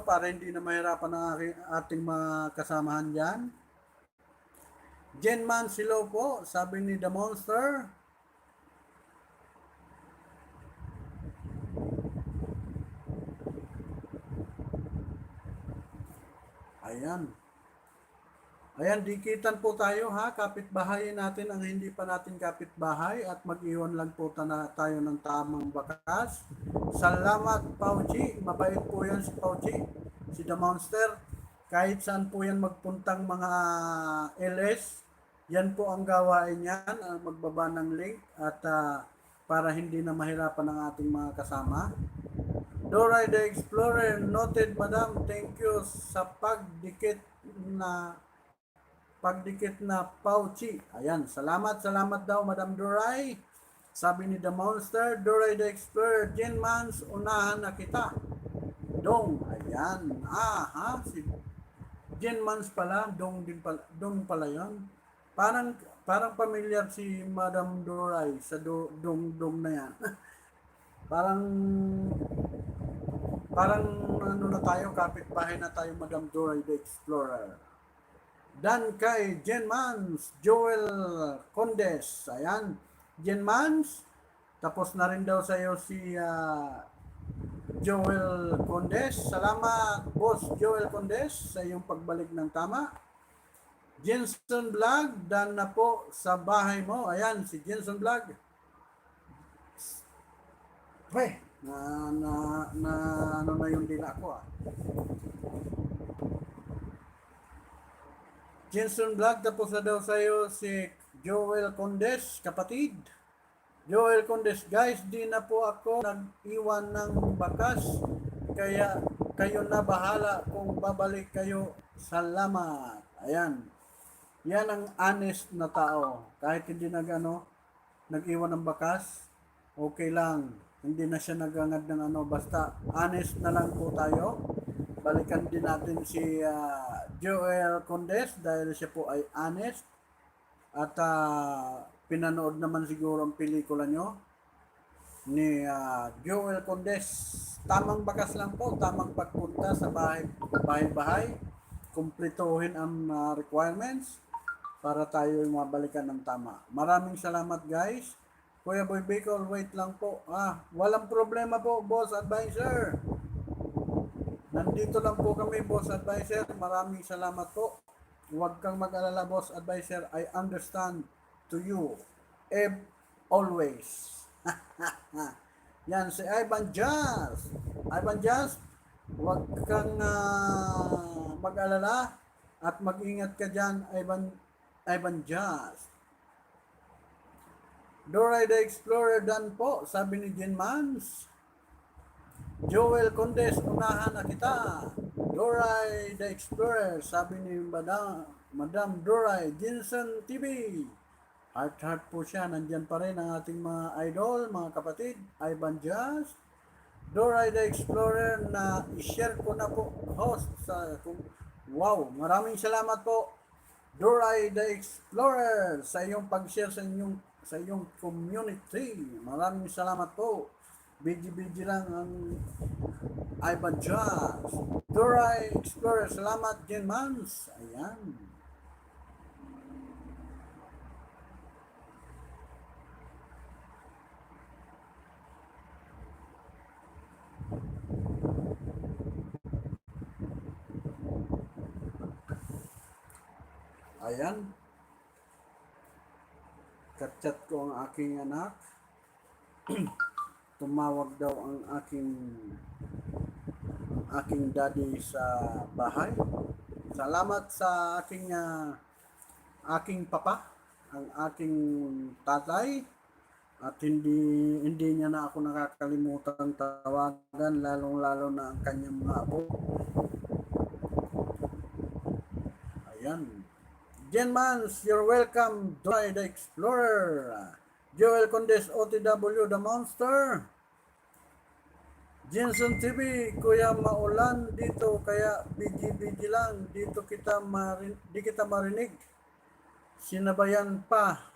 para hindi na mahirapan ang ating mga kasamahan dyan. Genman Silo po, sabi ni The Monster. Ayan. Ayan, dikitan po tayo ha. Kapitbahayin natin ang hindi pa natin kapitbahay at mag-iwan lang po tayo ng tamang bakas. Salamat, Pauchi. Mabait po yan si Pauchi. Si The Monster. Kahit saan po yan magpuntang mga LS, yan po ang gawain yan. Magbaba ng link at para hindi na mahirapan ang ating mga kasama. Doray the Explorer, noted Madam, thank you sa pagdikit na Pauchi. Ayan, salamat daw Madam Doray. Sabi ni The Monster, Doray the Explorer, Genmans, unahan na kita. Dong, ayan. Si Genmans pala, Dong pala yun. Parang familiar si Madam Doray sa Dong na yan. Parang ano na tayo, kapitbahay na tayo, Madam Doray the Explorer. Dan kay Genmans, Joel Condes. Ayan, Genmans. Tapos na rin daw sa iyo si Joel Condes. Salamat, Boss Joel Condes, sa iyong pagbalik ng tama. Jensen Vlog, dan na po sa bahay mo. Ayan, si Jensen Vlog. Ano na yung dila ko Jensen Vlog, tapos na daw sa'yo si Joel Condes, kapatid. Joel Condes, guys, di na po ako nag-iwan ng bakas, kaya kayo na bahala kung babalik kayo. Salamat. Ayan. Yan ang honest na tao. Kahit hindi nag-iwan ng bakas, okay lang. Hindi na siya nagangad ng basta honest na lang po tayo. Balikan din natin si Joel Condes dahil siya po ay honest. At pinanood naman siguro ang pelikula nyo ni Joel Condes. Tamang bakas lang po, tamang pagpunta sa bahay-bahay. Kumpletuhin ang requirements para tayo mabalikan ng tama. Maraming salamat guys. Kuya Boy Bicol, wait lang po. Walang problema po, Boss Advisor. Nandito lang po kami, Boss Advisor. Maraming salamat po. Huwag kang mag-alala, Boss Advisor. I understand to you. Always. Yan, si Ivan Jazz. Ivan Jazz, huwag kang mag-alala at mag-ingat ka dyan, Ivan Jazz. Doray the Explorer dan po, sabi ni Jen Mans. Joel Condes, unahan na kita. Doray the Explorer, sabi ni Madam Doray. Jensen TV. Heart po siya. Nandyan pa rin ang ating mga idol, mga kapatid. Ivan Jazz. Doray the Explorer na i-share ko na po host sa... Wow, maraming salamat po. Doray the Explorer sa iyong pag-share sa iyong community. Maraming salamat po. Biji lang ang Ivan Jazz. Doray Explorer, salamat Jen Mans. Ayan. Ayan. Kachat ko ang aking anak. Tumawag daw ang aking daddy sa bahay. Salamat sa aking papa, ang aking tatay, at hindi niya na ako nakakalimutan tawagan, lalong-lalo na ang kanyang mga apo. Ayan. Jen Mans, you're welcome. Doray the Explorer. Joel Condes, OTW, The Monster. Jensen TV, Kuya maulan dito, kaya biji lang. Dito di kita marinig. Sinabayan pa.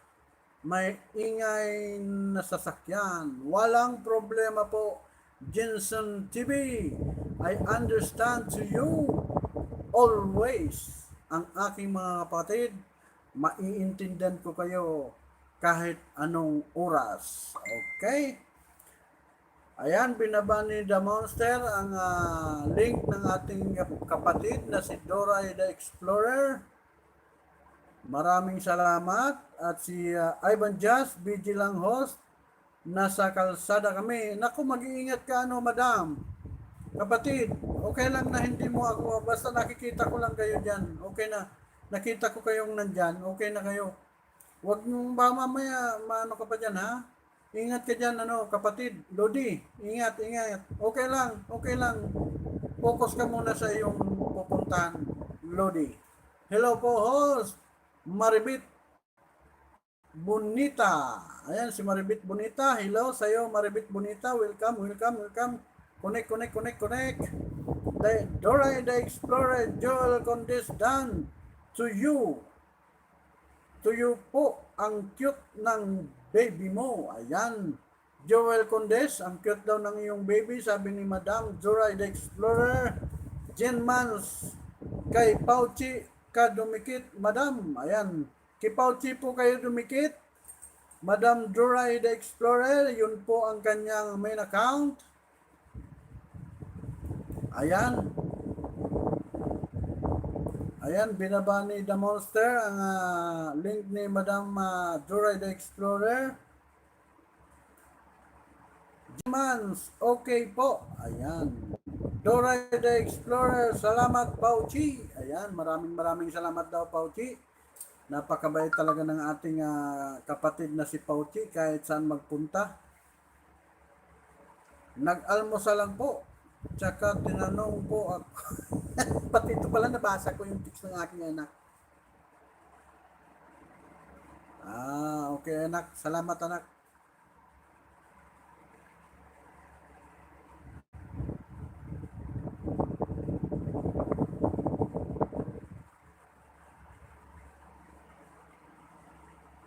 May ingay na sasakyan. Walang problema po. Jensen TV, I understand to you always. Ang aking mga kapatid, maiintindihan ko kayo kahit anong oras. Okay? Ayan, binaba ni The Monster ang link ng ating kapatid na si Doray the Explorer. Maraming salamat. At si Ivan Jazz, BG lang host. Nasa kalsada kami. Naku, mag-iingat ka madam. Kapatid, okay lang na hindi mo ako, basta nakikita ko lang kayo dyan. Okay na, nakita ko kayong nandyan, okay na kayo. Huwag mong ba mamaya, maano ka pa dyan, ha? Ingat ka dyan, kapatid. Lodi, ingat. Okay lang. Focus ka muna sa iyong pupuntahan, Lodi. Hello po, host. Maribit Bonita. Ayan, si Maribit Bonita. Hello sa'yo, Maribit Bonita. Welcome. Connect. Doray the Explorer, Joel Condes, done to you. To you po, ang cute ng baby mo. Ayan. Joel Condes, ang cute daw ng iyong baby, sabi ni Madam Doray the Explorer. Jen Mans, kay Pauchi ka dumikit, Madam. Ayan. Kay Pauchi po kayo dumikit. Madam Doray the Explorer, yun po ang kanyang main account. Ayan. Ayan, binaba ni The Monster ang link ni Madam Doray the Explorer. Jimans, okay po. Ayan. Doray the Explorer, salamat Pauchi. Ayan, maraming salamat daw Pauchi. Napakabait talaga ng ating kapatid na si Pauchi kahit saan magpunta. Nag-almusal lang po. Tsaka tinanong po ako. Pati ito pala nabasa ko yung text ng aking anak. Okay anak. Salamat anak.